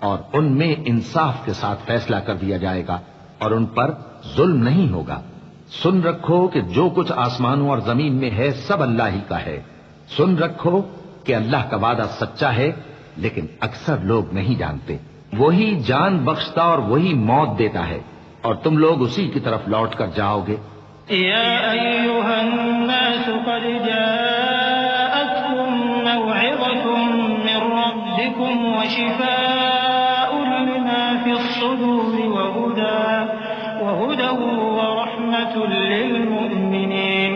Speaker 2: اور ان میں انصاف کے ساتھ فیصلہ کر دیا جائے گا اور ان پر ظلم نہیں ہوگا. سن رکھو کہ جو کچھ آسمانوں اور زمین میں ہے سب اللہ ہی کا ہے. سن رکھو کہ اللہ کا وعدہ سچا ہے لیکن اکثر لوگ نہیں جانتے. وہی جان بخشتا اور وہی موت دیتا ہے اور تم لوگ اسی کی طرف لوٹ کر جاؤ گے.
Speaker 1: یا ایھا الناس قد جاءتکم موعظۃ من ربکم وشفاء لما فی الصدور وهدى ورحمة للمؤمنين.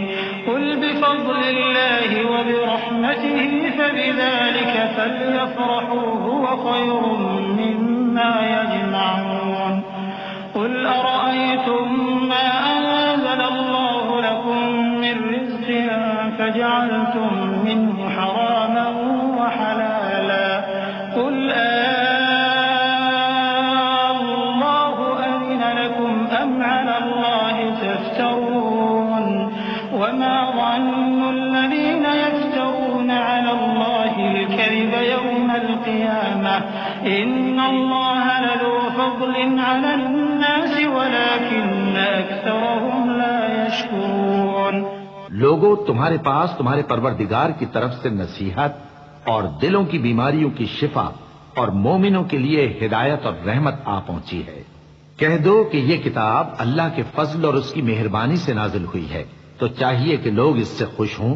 Speaker 1: قل بفضل الله وبرحمته فبذلك فليفرحوا هو خير مما يجمعون. قل أرأيتم ما أنزل الله لكم من رزق فجعلتم منه حراما وحلالا قل الله أذن لكم أم على الله تفترون. وما القيامة إن الله لذو فضل على الناس ولكن أكثرهم لا يشكرون.
Speaker 2: لوگو، تمہارے پاس تمہارے پروردگار کی طرف سے نصیحت اور دلوں کی بیماریوں کی شفا اور مومنوں کے لیے ہدایت اور رحمت آ پہنچی ہے. کہہ دو کہ یہ کتاب اللہ کے فضل اور اس کی مہربانی سے نازل ہوئی ہے، تو چاہیے کہ لوگ اس سے خوش ہوں.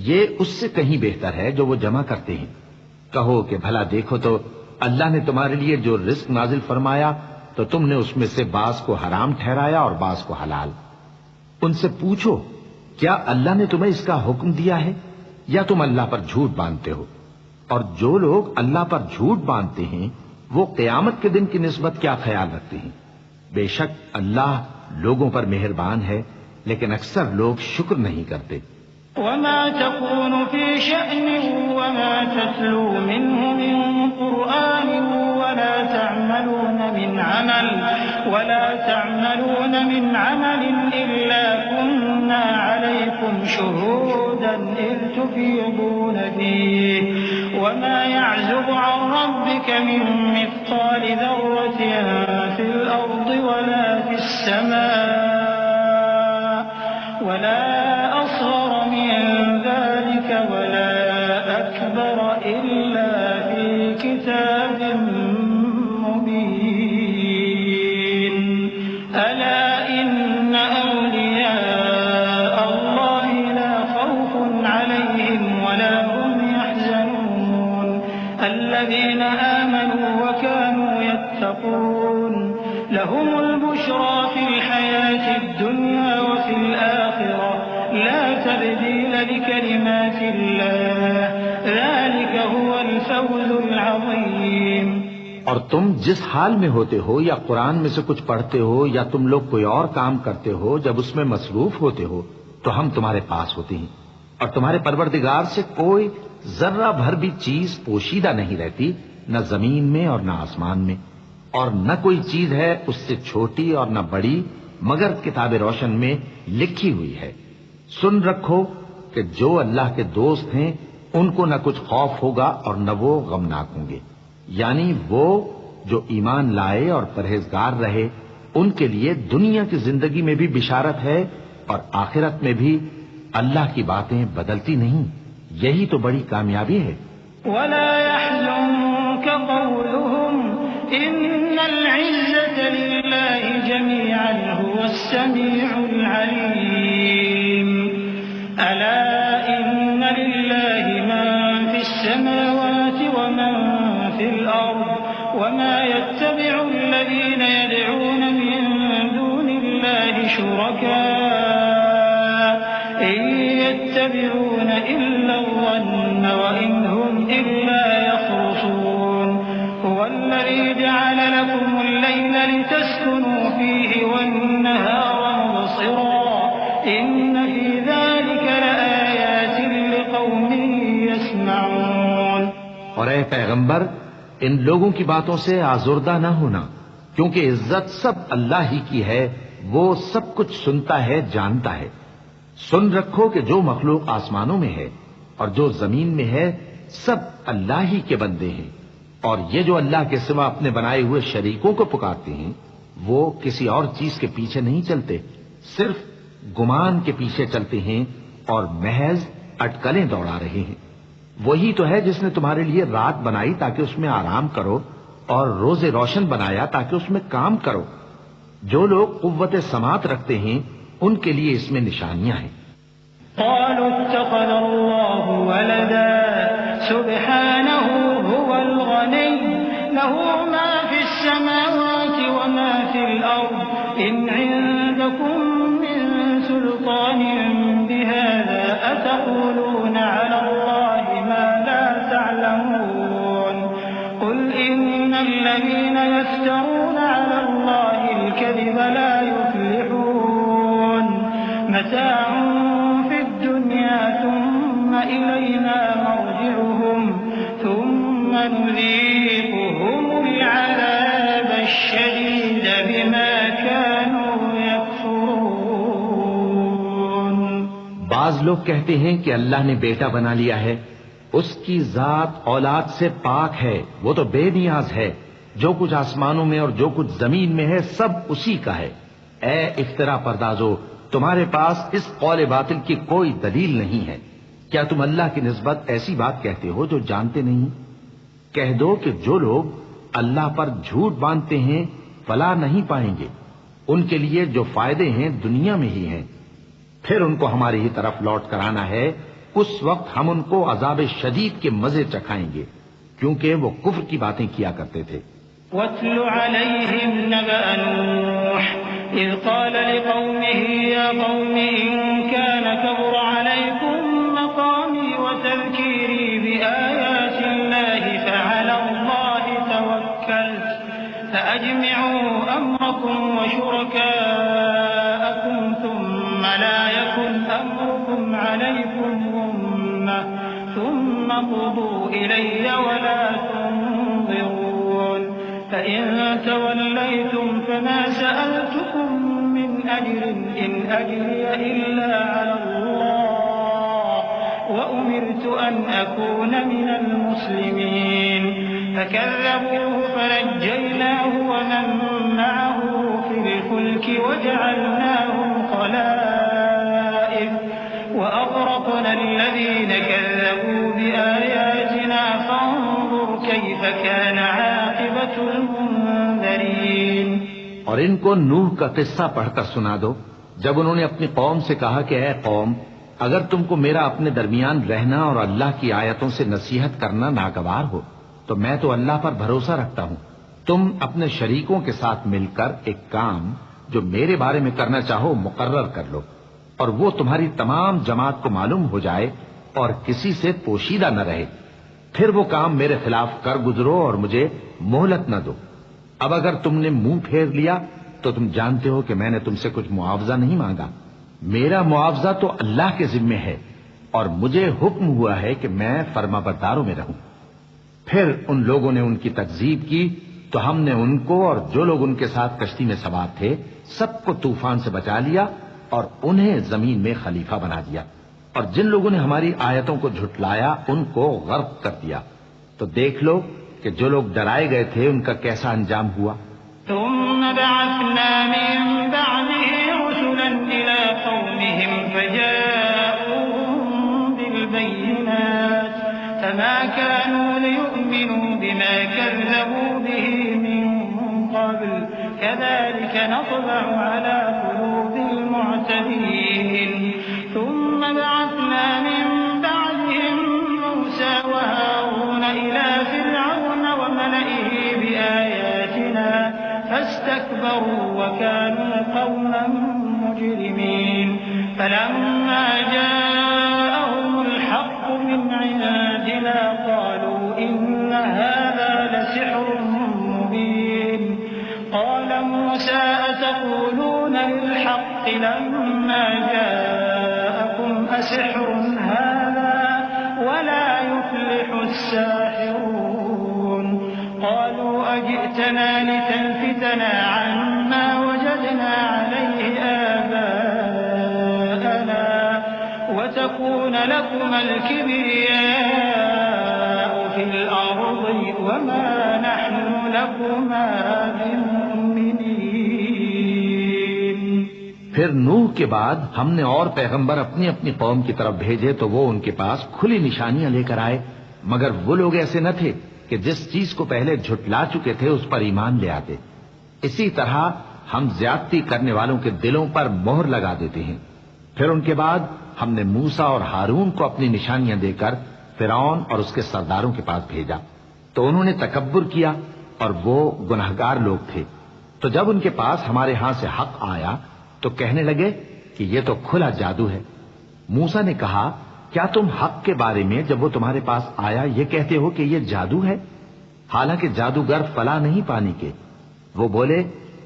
Speaker 2: یہ اس سے کہیں بہتر ہے جو وہ جمع کرتے ہیں. کہو کہ بھلا دیکھو تو اللہ نے تمہارے لیے جو رزق نازل فرمایا تو تم نے اس میں سے بعض کو حرام ٹھہرایا اور بعض کو حلال. ان سے پوچھو کیا اللہ نے تمہیں اس کا حکم دیا ہے یا تم اللہ پر جھوٹ باندھتے ہو؟ اور جو لوگ اللہ پر جھوٹ باندھتے ہیں وہ قیامت کے دن کی نسبت کیا خیال رکھتے ہیں؟ بے شک اللہ لوگوں پر مہربان ہے، لیکن اکثر لوگ شکر نہیں کرتے.
Speaker 1: وما تكون في شأن وما تتلو منه من قرآن ولا تعملون من عمل إلا كنا عليكم شهودا إذ تفيضون فيه وما يعزب عن ربك من مثقال ذرة في الأرض ولا في السماء ولا أصغر من ذلك ولا أكبر إلا في كتاب مبين. ألا إن أولياء الله لا خوف عليهم ولا هم يحزنون الذين آمنوا وكانوا يتقون لهم البشرى في الحياة الدنيا وفي الآخرة لا تبديل لكلمات الله ذلك هو الفوز العظيم.
Speaker 2: اور تم جس حال میں ہوتے ہو یا قرآن میں سے کچھ پڑھتے ہو یا تم لوگ کوئی اور کام کرتے ہو، جب اس میں مصروف ہوتے ہو تو ہم تمہارے پاس ہوتے ہیں، اور تمہارے پروردگار سے کوئی ذرہ بھر بھی چیز پوشیدہ نہیں رہتی، نہ زمین میں اور نہ آسمان میں، اور نہ کوئی چیز ہے اس سے چھوٹی اور نہ بڑی مگر کتاب روشن میں لکھی ہوئی ہے. سن رکھو کہ جو اللہ کے دوست ہیں ان کو نہ کچھ خوف ہوگا اور نہ وہ غمناک ہوں گے، یعنی وہ جو ایمان لائے اور پرہیزگار رہے ان کے لیے دنیا کی زندگی میں بھی بشارت ہے اور آخرت میں بھی اللہ کی باتیں بدلتی نہیں. یہی تو بڑی کامیابی ہے.
Speaker 1: ولا يحزنك قولهم إن العزة لله جميعا هو السميع العليم. ألا إن لله من في السماوات ومن في الأرض وما يتبع الذين يدعون من دون الله شركاء إن يتبعون إلا الظن وإن هم إلا يخرصون. هو الذي جعل لكم الليل لتسكنوا فيه والنهار مبصرا إن في ذلك لآيات لقوم يسمعون.
Speaker 2: اور اے پیغمبر، ان لوگوں کی باتوں سے آزردہ نہ ہونا، کیونکہ عزت سب اللہ ہی کی ہے، وہ سب کچھ سنتا ہے، جانتا ہے. سن رکھو کہ جو مخلوق آسمانوں میں ہے اور جو زمین میں ہے سب اللہ ہی کے بندے ہیں، اور یہ جو اللہ کے سوا اپنے بنائے ہوئے شریکوں کو پکارتے ہیں وہ کسی اور چیز کے پیچھے نہیں چلتے، صرف گمان کے پیچھے چلتے ہیں اور محض اٹکلیں دوڑا رہے ہیں. وہی تو ہے جس نے تمہارے لیے رات بنائی تاکہ اس میں آرام کرو اور روز روشن بنایا تاکہ اس میں کام کرو. جو لوگ قوت سماعت رکھتے ہیں ان کے لیے اس میں نشانیاں ہیں.
Speaker 1: قالوا اتخذ الله ولدا سبحانه هو الغني له ما في السماوات وما في الأرض إن عندكم من سلطان بهذا أتقولون على الله ما لا تعلمون. قل إن الذين يفترون على الله الكذب لا يفلحون. متاع في الدنيا ثم إلينا مرجعهم ثم نذيقهم العذاب الشديد بما كانوا يكفرون.
Speaker 2: بعض لوگ کہتے ہیں کہ اللہ نے بیٹا بنا لیا ہے، اس کی ذات اولاد سے پاک ہے، وہ تو بے نیاز ہے، جو کچھ آسمانوں میں اور جو کچھ زمین میں ہے سب اسی کا ہے۔ اے افترا پردازو، تمہارے پاس اس قول باطل کی کوئی دلیل نہیں ہے۔ کیا تم اللہ کی نسبت ایسی بات کہتے ہو جو جانتے نہیں؟ کہہ دو کہ جو لوگ اللہ پر جھوٹ باندھتے ہیں فلاح نہیں پائیں گے، ان کے لیے جو فائدے ہیں دنیا میں ہی ہیں، پھر ان کو ہماری ہی طرف لوٹ کر آنا ہے، اس وقت ہم ان کو عذاب شدید کے مزے چکھائیں گے، کیونکہ وہ کفر کی باتیں کیا کرتے تھے۔
Speaker 1: وَاتْلُ عَلَيْهِمْ نَبَأَ نُوحٍ إِذْ قَالَ لِقَوْمِهِ يَا قَوْمِ إِن كَانَ كَبُرَ عَلَيْكُمْ مَقَامِي وَتَذْكِيرِي بِآيَاتِ اللَّهِ فَعَلَى اللَّهِ تَوَكَّلْتُ فَأَجْمِعُوا أَمْرَكُمْ وَشُرَكَاءَكُمْ ثُمَّ لَا يَكُنْ أَمْرُكُمْ عَلَيْكُمْ غُمَّةً ثُمَّ قُضُوا إِلَيَّ وَلَا تُنظِرُونِ فَإِن تَوَلَّيْتُمْ فَمَا سَأَلْتُكُم مِّنْ أَجْرٍ إِنْ أَجْرِيَ إِلَّا عَلَى اللَّهِ وَأُمِرْتُ أَنْ أَكُونَ مِنَ الْمُسْلِمِينَ فَكَذَّبُوهُ فَنَجَّيْنَاهُ وَمَن مَّعَهُ فِي الْفُلْكِ وَجَعَلْنَاهُمْ خَلَائِفَ وَأَغْرَقْنَا الَّذِينَ كَذَّبُوا بِآيَاتِنَا فَانظُرْ كَيْفَ كَانَ عَاقِبَةُ الْمُنذَرِينَ۔
Speaker 2: اور ان کو نوح کا قصہ پڑھ کر سنا دو، جب انہوں نے اپنی قوم سے کہا کہ اے قوم، اگر تم کو میرا اپنے درمیان رہنا اور اللہ کی آیتوں سے نصیحت کرنا ناگوار ہو تو میں تو اللہ پر بھروسہ رکھتا ہوں، تم اپنے شریکوں کے ساتھ مل کر ایک کام جو میرے بارے میں کرنا چاہو مقرر کر لو، اور وہ تمہاری تمام جماعت کو معلوم ہو جائے اور کسی سے پوشیدہ نہ رہے، پھر وہ کام میرے خلاف کر گزرو اور مجھے مہلت نہ دو۔ اب اگر تم نے منہ پھیر لیا تو تم جانتے ہو کہ میں نے تم سے کچھ معاوضہ نہیں مانگا، میرا معاوضہ تو اللہ کے ذمے ہے، اور مجھے حکم ہوا ہے کہ میں فرما برداروں میں رہوں۔ پھر ان لوگوں نے ان کی تکذیب کی تو ہم نے ان کو اور جو لوگ ان کے ساتھ کشتی میں سوار تھے سب کو طوفان سے بچا لیا اور انہیں زمین میں خلیفہ بنا دیا، اور جن لوگوں نے ہماری آیتوں کو جھٹلایا ان کو غرق کر دیا۔ تو دیکھ لو کہ جو لوگ ڈرائے گئے تھے ان کا کیسا انجام ہوا۔
Speaker 1: ثم بعثنا من بعده رسلا إلى قومهم فجاءوهم بالبينات فما كانوا ليؤمنوا بما كذبوا به من قبل كذلك نطبع على قلوب المعتدين ثم بعثنا من بعدهم موسى وهارون إلى فرعون وملئه بآياتنا فاستكبروا وكانوا قوما مجرمين فلما جاءهم الحق من عندنا قالوا إن هذا لسحر مبين قال موسى أتقولون للحق لما جاءكم أسحر هذا ولا يفلح الساحرون قالوا أجئتنا لتلفتنا عما وجدنا عليه آباءنا وتكون لكما الكبرياء في الأرض وما نحن لكما بمؤمنين۔
Speaker 2: پھر نوح کے بعد ہم نے اور پیغمبر اپنی اپنی قوم کی طرف بھیجے تو وہ ان کے پاس کھلی نشانیاں لے کر آئے، مگر وہ لوگ ایسے نہ تھے کہ جس چیز کو پہلے جھٹلا چکے تھے اس پر ایمان لے آتے۔ اسی طرح ہم زیادتی کرنے والوں کے دلوں پر مہر لگا دیتے ہیں۔ پھر ان کے بعد ہم نے موسیٰ اور ہارون کو اپنی نشانیاں دے کر فرعون اور اس کے سرداروں کے پاس بھیجا، تو انہوں نے تکبر کیا اور وہ گناہگار لوگ تھے۔ تو جب ان کے پاس ہمارے ہاں سے حق آیا تو کہنے لگے کہ یہ تو کھلا جادو ہے۔ موسیٰ نے کہا کیا تم حق کے بارے میں جب وہ تمہارے پاس آیا یہ کہتے ہو کہ یہ جادو ہے، حالانکہ جادوگر فلاح نہیں پانی کے؟ وہ بولے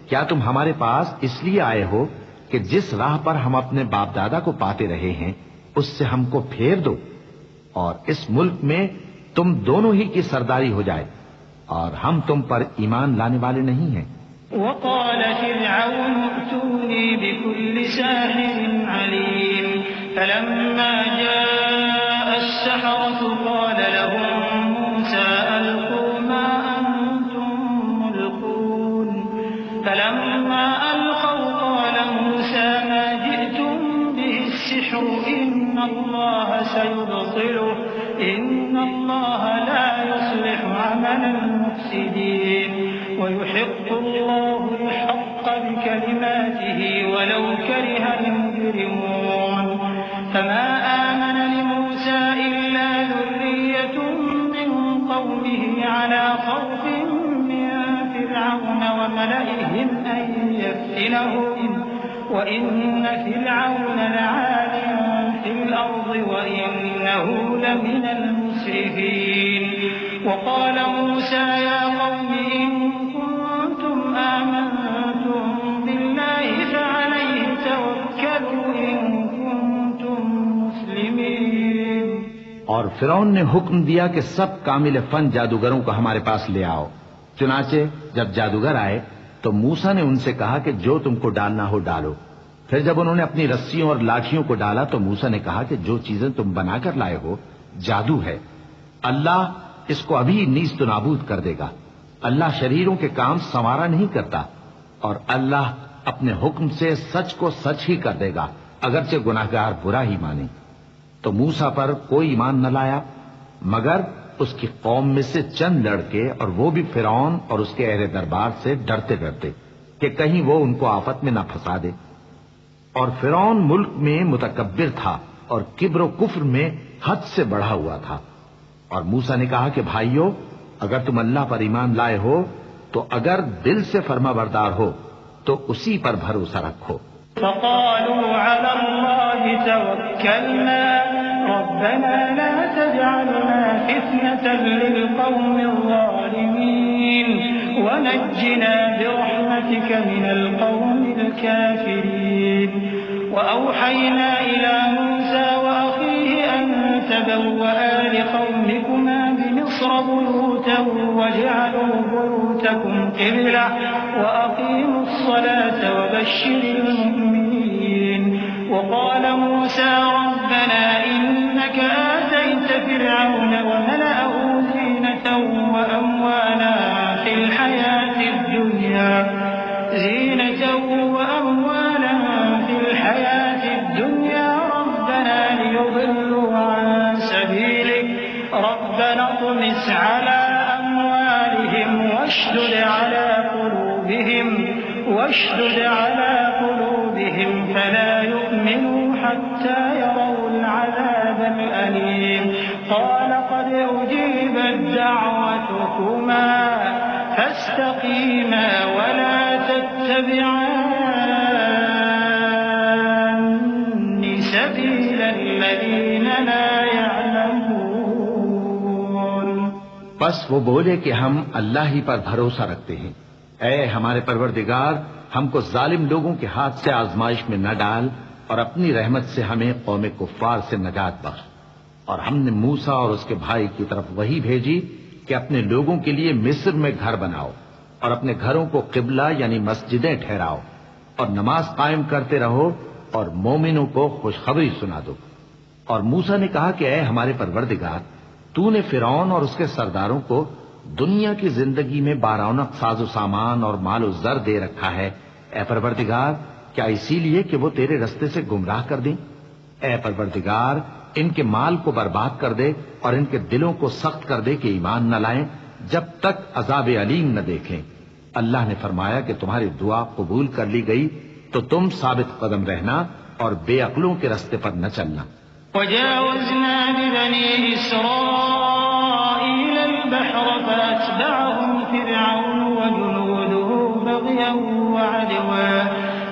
Speaker 2: کیا تم ہمارے پاس اس لیے آئے ہو کہ جس راہ پر ہم اپنے باپ دادا کو پاتے رہے ہیں اس سے ہم کو پھیر دو اور اس ملک میں تم دونوں ہی کی سرداری ہو جائے، اور ہم تم پر ایمان لانے والے نہیں ہیں۔
Speaker 1: وقال فرعون ائتوني بكل ساحر عليم فلما جاء السحرة قال سيبطله إن الله لا يصلح عمل المفسدين ويحق الله الحق بكلماته ولو كره المجرمون فما آمن لموسى إلا ذرية من قومه على خوف من فرعون وملئهم أن يفتنهم وإن فرعون لعال في الأرض وإنه لمن المسرفين وقال موسى يا قوم إن كنتم آمنتم بالله فعليه توكلوا إن كنتم مسلمين.
Speaker 2: اور فرعون نے حکم دیا کہ سب کامل فن جادوگروں کو ہمارے پاس لے آؤ. چنانچہ جب جادوگر آئے تو موسیٰ نے ان سے کہا کہ جو تم کو ڈالنا ہو ڈالو. پھر جب انہوں نے اپنی رسیوں اور لاٹھیوں کو ڈالا تو موسیٰ نے کہا کہ جو چیزیں تم بنا کر لائے ہو جادو ہے. اللہ اس کو ابھی نیست و نابود کر دے گا. اللہ شریروں کے کام سنوارا نہیں کرتا اور اللہ اپنے حکم سے سچ کو سچ ہی کر دے گا اگرچہ گناہگار برا ہی مانے. تو موسیٰ پر کوئی ایمان نہ لایا مگر اس کی قوم میں سے چند لڑکے اور وہ بھی فرعون اور اس کے اہل دربار سے ڈرتے ڈرتے کہ کہیں وہ ان کو آفت میں نہ پھنسا دے. اور فرعون ملک میں متکبر تھا اور کبر و کفر میں حد سے بڑھا ہوا تھا. اور موسیٰ نے کہا کہ بھائیو اگر تم اللہ پر ایمان لائے ہو تو اگر دل سے فرما بردار ہو تو اسی پر بھروسہ رکھو.
Speaker 1: فقالوا على الله توكلنا ربنا لا تجعلنا فتنة للقوم الظالمين ونجنا برحمتك من القوم الكافرين. وأوحينا إلى موسى وأخيه أن تبوأ لقومكما بمصر بيوتا واجعلوا بيوتكم قبلة وأقيموا الصلاة وبشر المؤمنين. وقال موسى ربنا إنك آتيت فرعون وملأه زينة وأموالا في الحياة الدنيا ربنا ليضلوا عن سبيلك ربنا اطمس على أموالهم واشدد على قلوبهم فلا يؤمنوا حتى يروا العذاب الأليم. قال قد أجيبت دعوتكما فاستقيما ولا تتبعان سبيل الذين لا يعلمون.
Speaker 2: بس وہ بولے کہ ہم اللہ ہی پر بھروسہ رکھتے ہیں. اے ہمارے پروردگار ہم کو ظالم لوگوں کے ہاتھ سے آزمائش میں نہ ڈال اور اپنی رحمت سے ہمیں قوم کفار سے نجات بخش. اور ہم نے موسیٰ اور اس کے بھائی کی طرف وہی بھیجی کہ اپنے لوگوں کے لیے مصر میں گھر بناؤ اور اپنے گھروں کو قبلہ یعنی مسجدیں ٹھہراؤ اور نماز قائم کرتے رہو اور مومنوں کو خوشخبری سنا دو. اور موسیٰ نے کہا کہ اے ہمارے پروردگار تو نے فرعون اور اس کے سرداروں کو دنیا کی زندگی میں بارونق ساز و سامان اور مال و زر دے رکھا ہے. اے پروردگار کیا اسی لیے کہ وہ تیرے رستے سے گمراہ کر دیں؟ اے پروردگار ان کے مال کو برباد کر دے اور ان کے دلوں کو سخت کر دے کہ ایمان نہ لائیں جب تک عذاب علیم نہ دیکھیں. اللہ نے فرمایا کہ تمہاری دعا قبول کر لی گئی تو تم ثابت قدم رہنا اور بے عقلوں کے رستے پر نہ چلنا.
Speaker 1: وجاوزنا ببني إسرائيل البحر فأتبعهم فرعون وجنوده بغيا وعدوا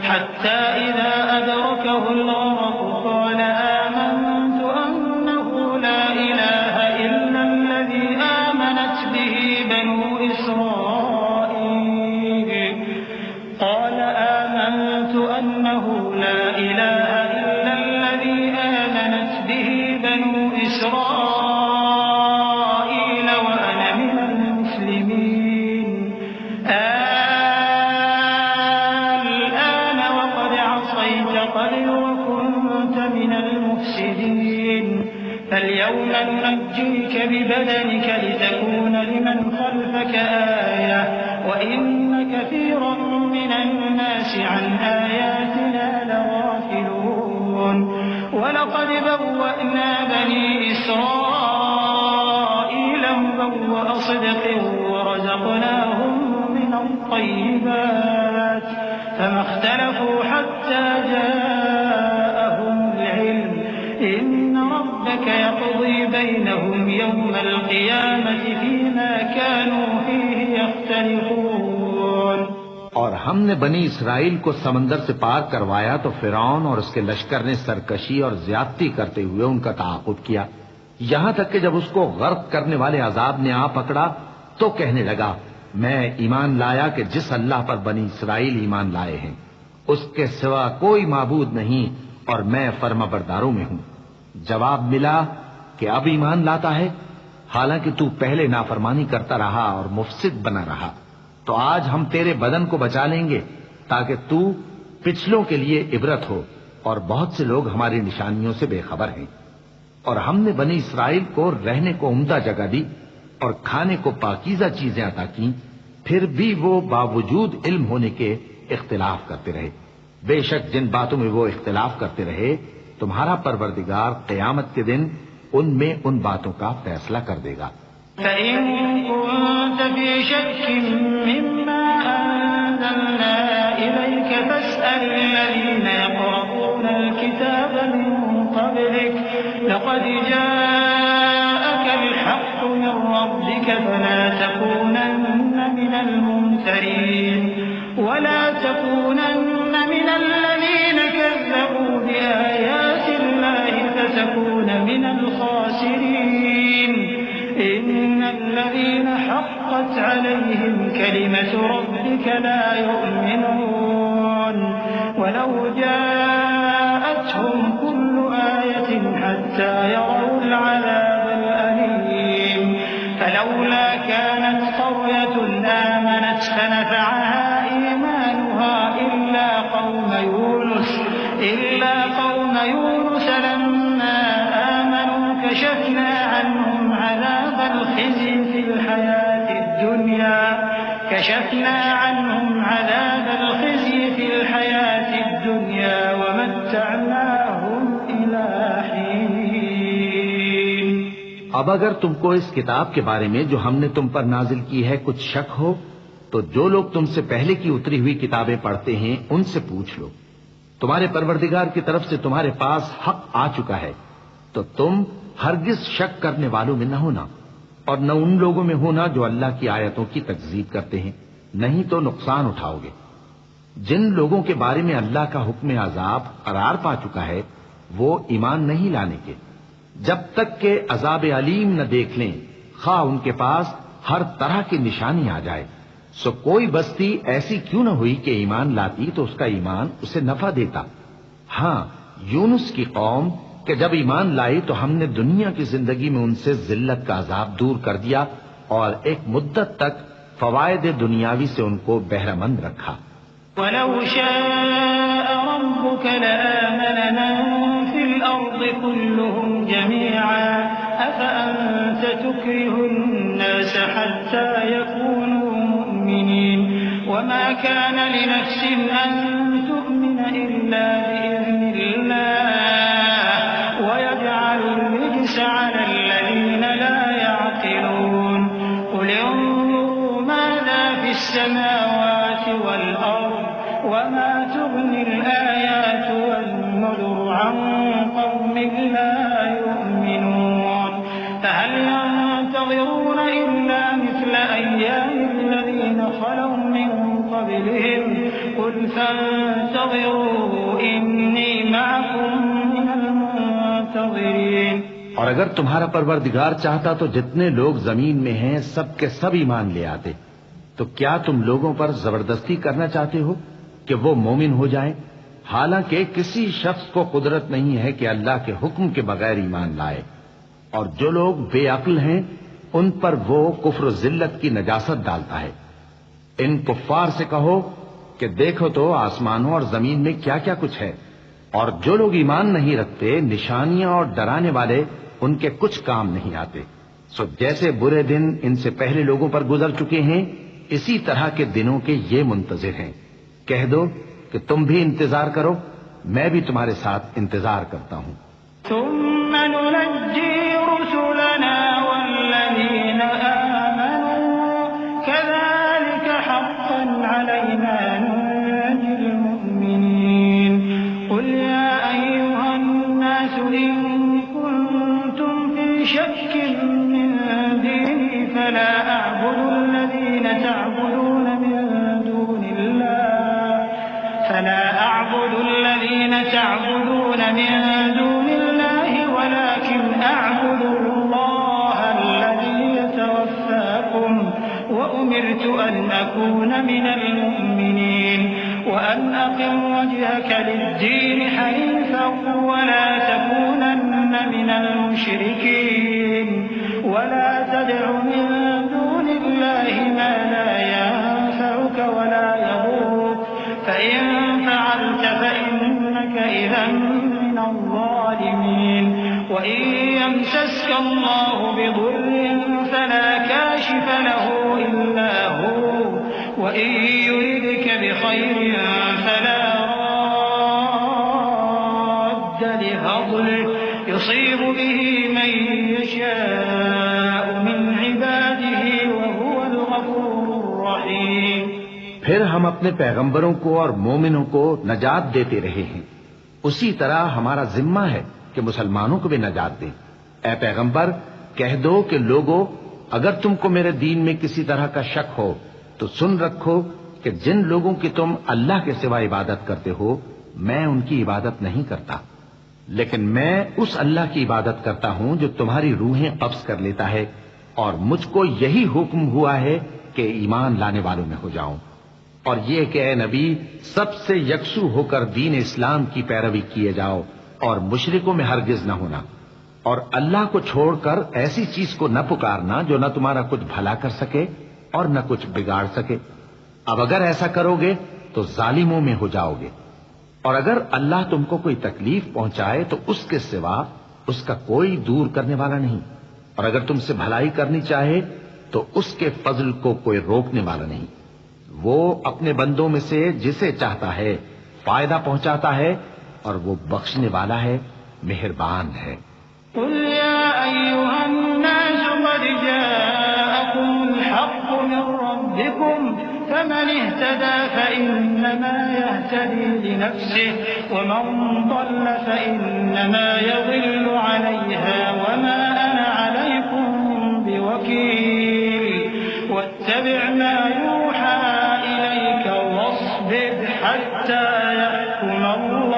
Speaker 1: حتى إذا أدركه الغرق قال آمنت أنه لا إله إلا الذي آمنت به بنو إسرائيل قال آمنت أنه لا إله إلا الذي آمنت به بنو إسرائيل وأنا من المسلمين. الآن وقد عصيت قبل وكنت من المفسدين فاليوم ننجيك ببدنك لتكون لمن خلفك آية وإن كثيرا من الناس عن آياتنا لغافلون. ولقد بوأنا بني إسرائيل مبوأ صدق ورزقناهم من الطيبات فما اختلفوا حتى جاءهم العلم إن ربك يقضي بينهم يوم القيامة فيما كانوا فيه يختلفون۔
Speaker 2: اور ہم نے بنی اسرائیل کو سمندر سے پار کروایا تو فرعون اور اس کے لشکر نے سرکشی اور زیادتی کرتے ہوئے ان کا تعاقب کیا، یہاں تک کہ جب اس کو غرق کرنے والے عذاب نے آ پکڑا تو کہنے لگا میں ایمان لایا کہ جس اللہ پر بنی اسرائیل ایمان لائے ہیں اس کے سوا کوئی معبود نہیں اور میں فرما برداروں میں ہوں۔ جواب ملا کہ اب ایمان لاتا ہے حالانکہ تو پہلے نافرمانی کرتا رہا اور مفسد بنا رہا، تو آج ہم تیرے بدن کو بچا لیں گے تاکہ تو پچھلوں کے لیے عبرت ہو، اور بہت سے لوگ ہماری نشانیوں سے بے خبر ہیں۔ اور ہم نے بنی اسرائیل کو رہنے کو عمدہ جگہ دی اور کھانے کو پاکیزہ چیزیں عطا کیں، پھر بھی وہ باوجود علم ہونے کے اختلاف کرتے رہے۔ بے شک جن باتوں میں وہ اختلاف کرتے رہے تمہارا پروردگار قیامت کے دن ان میں ان باتوں کا فیصلہ کر دے گا۔
Speaker 1: فإن كنت في شك مما أنزلنا إليك فاسأل الذين يقرؤون الكتاب من قبلك لقد جاءك الحق من ربك فلا تكونن من الممترين ولا تكونن من الذين كذبوا بآيات الله فتكون من الخاسرين إن الذين حقت عليهم كلمة ربك لا يؤمنون ولو جاءتهم كل آية حتى يروا العذاب الأليم فلولا كانت قرية آمنت فنفعها إيمانها إلا قوم يونس لما آمنوا كشفنا عنهم عذاب الخزي في الحياة الدنيا ومتعناهم إلى حين۔
Speaker 2: اب اگر تم کو اس کتاب کے بارے میں جو ہم نے تم پر نازل کی ہے کچھ شک ہو تو جو لوگ تم سے پہلے کی اتری ہوئی کتابیں پڑھتے ہیں ان سے پوچھ لو، تمہارے پروردگار کی طرف سے تمہارے پاس حق آ چکا ہے تو تم ہرگز شک کرنے والوں میں نہ ہونا، اور نہ ان لوگوں میں ہونا جو اللہ کی آیتوں کی تکذیب کرتے ہیں، نہیں تو نقصان اٹھاؤ گے۔ جن لوگوں کے بارے میں اللہ کا حکم عذاب قرار پا چکا ہے وہ ایمان نہیں لانے کے جب تک کہ عذاب علیم نہ دیکھ لیں، خواہ ان کے پاس ہر طرح کی نشانی آ جائے۔ سو کوئی بستی ایسی کیوں نہ ہوئی کہ ایمان لاتی تو اس کا ایمان اسے نفع دیتا۔ ہاں، یونس کی قوم کہ جب ایمان لائی تو ہم نے دنیا کی زندگی میں ان سے ذلت کا عذاب دور کر دیا اور ایک مدت تک فوائد دنیاوی سے ان کو بہرہ مند رکھا۔
Speaker 1: وَلَوْ شَاءَ رَبُّكَ لَآمَنَ مَن فِي الْأَرْضِ كُلُّهُمْ جَمِيعًا أَفَأَنتَ تُكْرِهُ النَّاسَ حَتَّى يَكُونُوا مُؤْمِنِينَ وَمَا كَانَ لِنَفْسٍ أَن تُؤْمِنَ إِلَّا بِإِذْنِ اللَّهِ وَيَجْعَلُ الرِّجْسَ عَلَى الَّذِينَ لَا يَعْقِلُونَ قُلِ انظُرُوا مَاذَا فِي السَّمَاوَاتِ وَالْأَرْضِ وَمَا تُغْنِي الْآيَاتُ وَالنُّذُرُ عَن قَوْمٍ لَّا يُؤْمِنُونَ فَهَلْ يَنتَظِرُونَ إِلَّا مِثْلَ أَيَّامِ الَّذِينَ خَلَوْا مِن قَبْلِهِمْ قُلْ فَانتَظِرُوا إِنِّي مَعَكُم مِّنَ الْمُنتَظِرِينَ۔
Speaker 2: اور اگر تمہارا پروردگار چاہتا تو جتنے لوگ زمین میں ہیں سب کے سب ایمان لے آتے، تو کیا تم لوگوں پر زبردستی کرنا چاہتے ہو کہ وہ مومن ہو جائیں؟ حالانکہ کسی شخص کو قدرت نہیں ہے کہ اللہ کے حکم کے بغیر ایمان لائے، اور جو لوگ بے عقل ہیں ان پر وہ کفر و ذلت کی نجاست ڈالتا ہے۔ ان کفار سے کہو کہ دیکھو تو آسمانوں اور زمین میں کیا کیا کچھ ہے، اور جو لوگ ایمان نہیں رکھتے نشانیاں اور ڈرانے والے ان کے کچھ کام نہیں آتے۔ سو جیسے برے دن ان سے پہلے لوگوں پر گزر چکے ہیں اسی طرح کے دنوں کے یہ منتظر ہیں۔ کہہ دو کہ تم بھی انتظار کرو، میں بھی تمہارے ساتھ انتظار کرتا ہوں۔
Speaker 1: ثم ننجي الذين تعبدون من دون الله ولكن أعبد الله الذي يتوفاكم وأمرت أن أكون من المؤمنين وأن أقم وجهك للدين حنيفا ولا تكونن من المشركين ولا تدع من دون الله ما لا ينفعك ولا يضرك فإن فعلت فإنك إذا من الظالمين وإن يمسسك الله بضر فلا كاشف له إلا هو وإن يردك بخير فلا راد لفضله يصيب به من يشاء من عباده وهو الغفور الرحيم.
Speaker 2: پھر ہم اپنے پیغمبروں کو اور مومنوں کو نجات دیتے رہے ہیں، اسی طرح ہمارا ذمہ ہے کہ مسلمانوں کو بھی نجات دیں. اے پیغمبر کہہ دو کہ لوگو اگر تم کو میرے دین میں کسی طرح کا شک ہو تو سن رکھو کہ جن لوگوں کی تم اللہ کے سوا عبادت کرتے ہو میں ان کی عبادت نہیں کرتا، لیکن میں اس اللہ کی عبادت کرتا ہوں جو تمہاری روحیں قبض کر لیتا ہے، اور مجھ کو یہی حکم ہوا ہے کہ ایمان لانے والوں میں ہو جاؤں، اور یہ کہ اے نبی سب سے یکسو ہو کر دین اسلام کی پیروی کیے جاؤ اور مشرکوں میں ہرگز نہ ہونا، اور اللہ کو چھوڑ کر ایسی چیز کو نہ پکارنا جو نہ تمہارا کچھ بھلا کر سکے اور نہ کچھ بگاڑ سکے. اب اگر ایسا کرو گے تو ظالموں میں ہو جاؤ گے، اور اگر اللہ تم کو کوئی تکلیف پہنچائے تو اس کے سوا اس کا کوئی دور کرنے والا نہیں، اور اگر تم سے بھلائی کرنی چاہے تو اس کے فضل کو کوئی روکنے والا نہیں. وہ اپنے بندوں میں سے جسے چاہتا ہے فائدہ پہنچاتا ہے اور وہ بخشنے والا ہے، مہربان ہے.
Speaker 1: قل يا أيها الناس قد جاءكم الحق من ربكم فمن اهتدى فإنما يهتدي لنفسه ومن ضل فإنما يضل عليها وما أنا عليكم بوكيل واتبع ما يوحى إليك واصبر حتى يحكم الله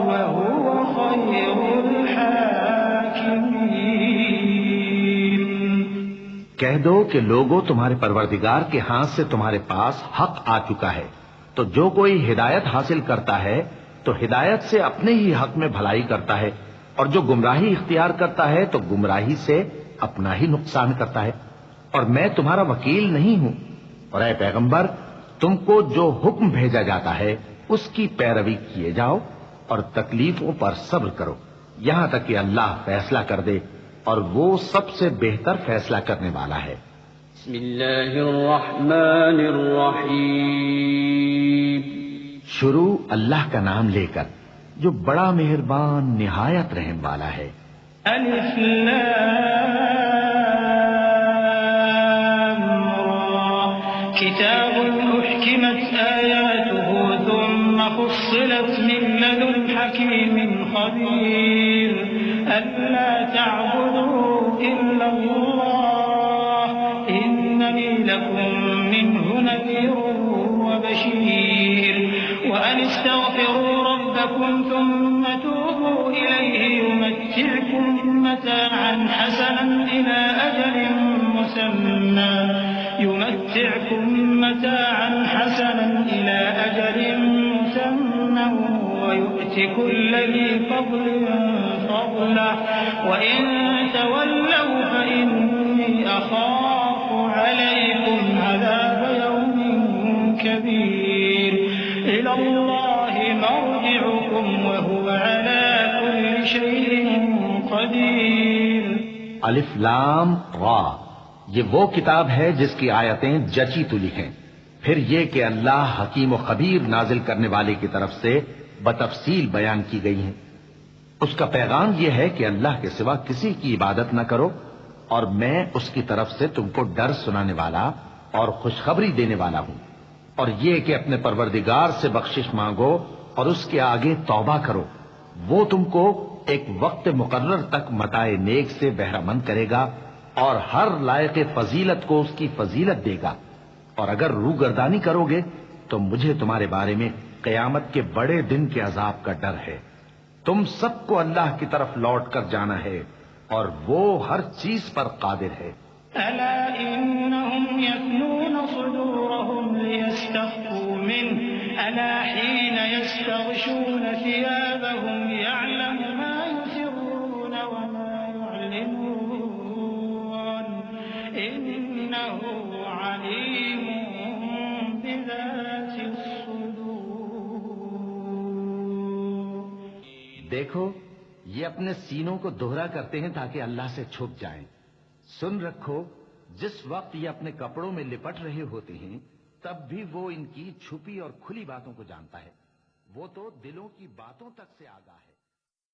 Speaker 1: وهو خير الحاكمين.
Speaker 2: کہہ دو کہ لوگوں تمہارے پروردگار کے ہاتھ سے تمہارے پاس حق آ چکا ہے، تو جو کوئی ہدایت حاصل کرتا ہے تو ہدایت سے اپنے ہی حق میں بھلائی کرتا ہے، اور جو گمراہی اختیار کرتا ہے تو گمراہی سے اپنا ہی نقصان کرتا ہے، اور میں تمہارا وکیل نہیں ہوں. اور اے پیغمبر تم کو جو حکم بھیجا جاتا ہے اس کی پیروی کیے جاؤ اور تکلیفوں پر صبر کرو یہاں تک کہ اللہ فیصلہ کر دے، اور وہ سب سے بہتر فیصلہ کرنے والا ہے.
Speaker 4: بسم اللہ الرحمن الرحیم.
Speaker 2: شروع اللہ کا نام لے کر جو بڑا مہربان نہایت رحم والا ہے.
Speaker 1: الف لام را کتاب احکمت آیاته ثم فصلت من لدن حکیم خبیر ألا تعبدوا إلا الله إنني لكم منه نذير وبشير وأن استغفروا ربكم ثم توبوا إليه يمتعكم متاعا حسنا إلى أجل مسمى ويؤت كل ذي فضل فضله وإن تولوا فإني أخاف عليكم عذاب يوم كبير إلى الله مرجعكم وهو على كل شيء قدير.
Speaker 2: الف لام را یہ وہ کتاب ہے جس کی آیتیں جچی تلی ہیں. پھر یہ کہ اللہ حکیم و خبیر نازل کرنے والے کی طرف سے بتفصیل بیان کی گئی ہیں. اس کا پیغام یہ ہے کہ اللہ کے سوا کسی کی عبادت نہ کرو، اور میں اس کی طرف سے تم کو ڈر سنانے والا اور خوشخبری دینے والا ہوں. اور یہ کہ اپنے پروردگار سے بخشش مانگو اور اس کے آگے توبہ کرو، وہ تم کو ایک وقت مقرر تک متاع نیک سے بہرہ مند کرے گا اور ہر لائق فضیلت کو اس کی فضیلت دے گا. اور اگر روگردانی کرو گے تو مجھے تمہارے بارے میں قیامت کے بڑے دن کے عذاب کا ڈر ہے۔ تم سب کو اللہ کی طرف لوٹ کر جانا ہے اور وہ ہر چیز پر قادر ہے۔
Speaker 1: ألا إنهم يثنون صدورهم ليستخفوا منه ألا حين يستغشون ثيابهم يعلم ما يسرون وما يعلنون إنه عليم بذات الصدور۔
Speaker 2: دیکھو یہ اپنے سینوں کو دوہرا کرتے ہیں تاکہ اللہ سے چھپ جائیں۔ سن رکھو جس وقت یہ اپنے کپڑوں میں لپٹ رہے ہوتے ہیں تب بھی وہ ان کی چھپی اور کھلی باتوں کو جانتا ہے۔ وہ تو دلوں کی باتوں تک سے آگاہ ہے۔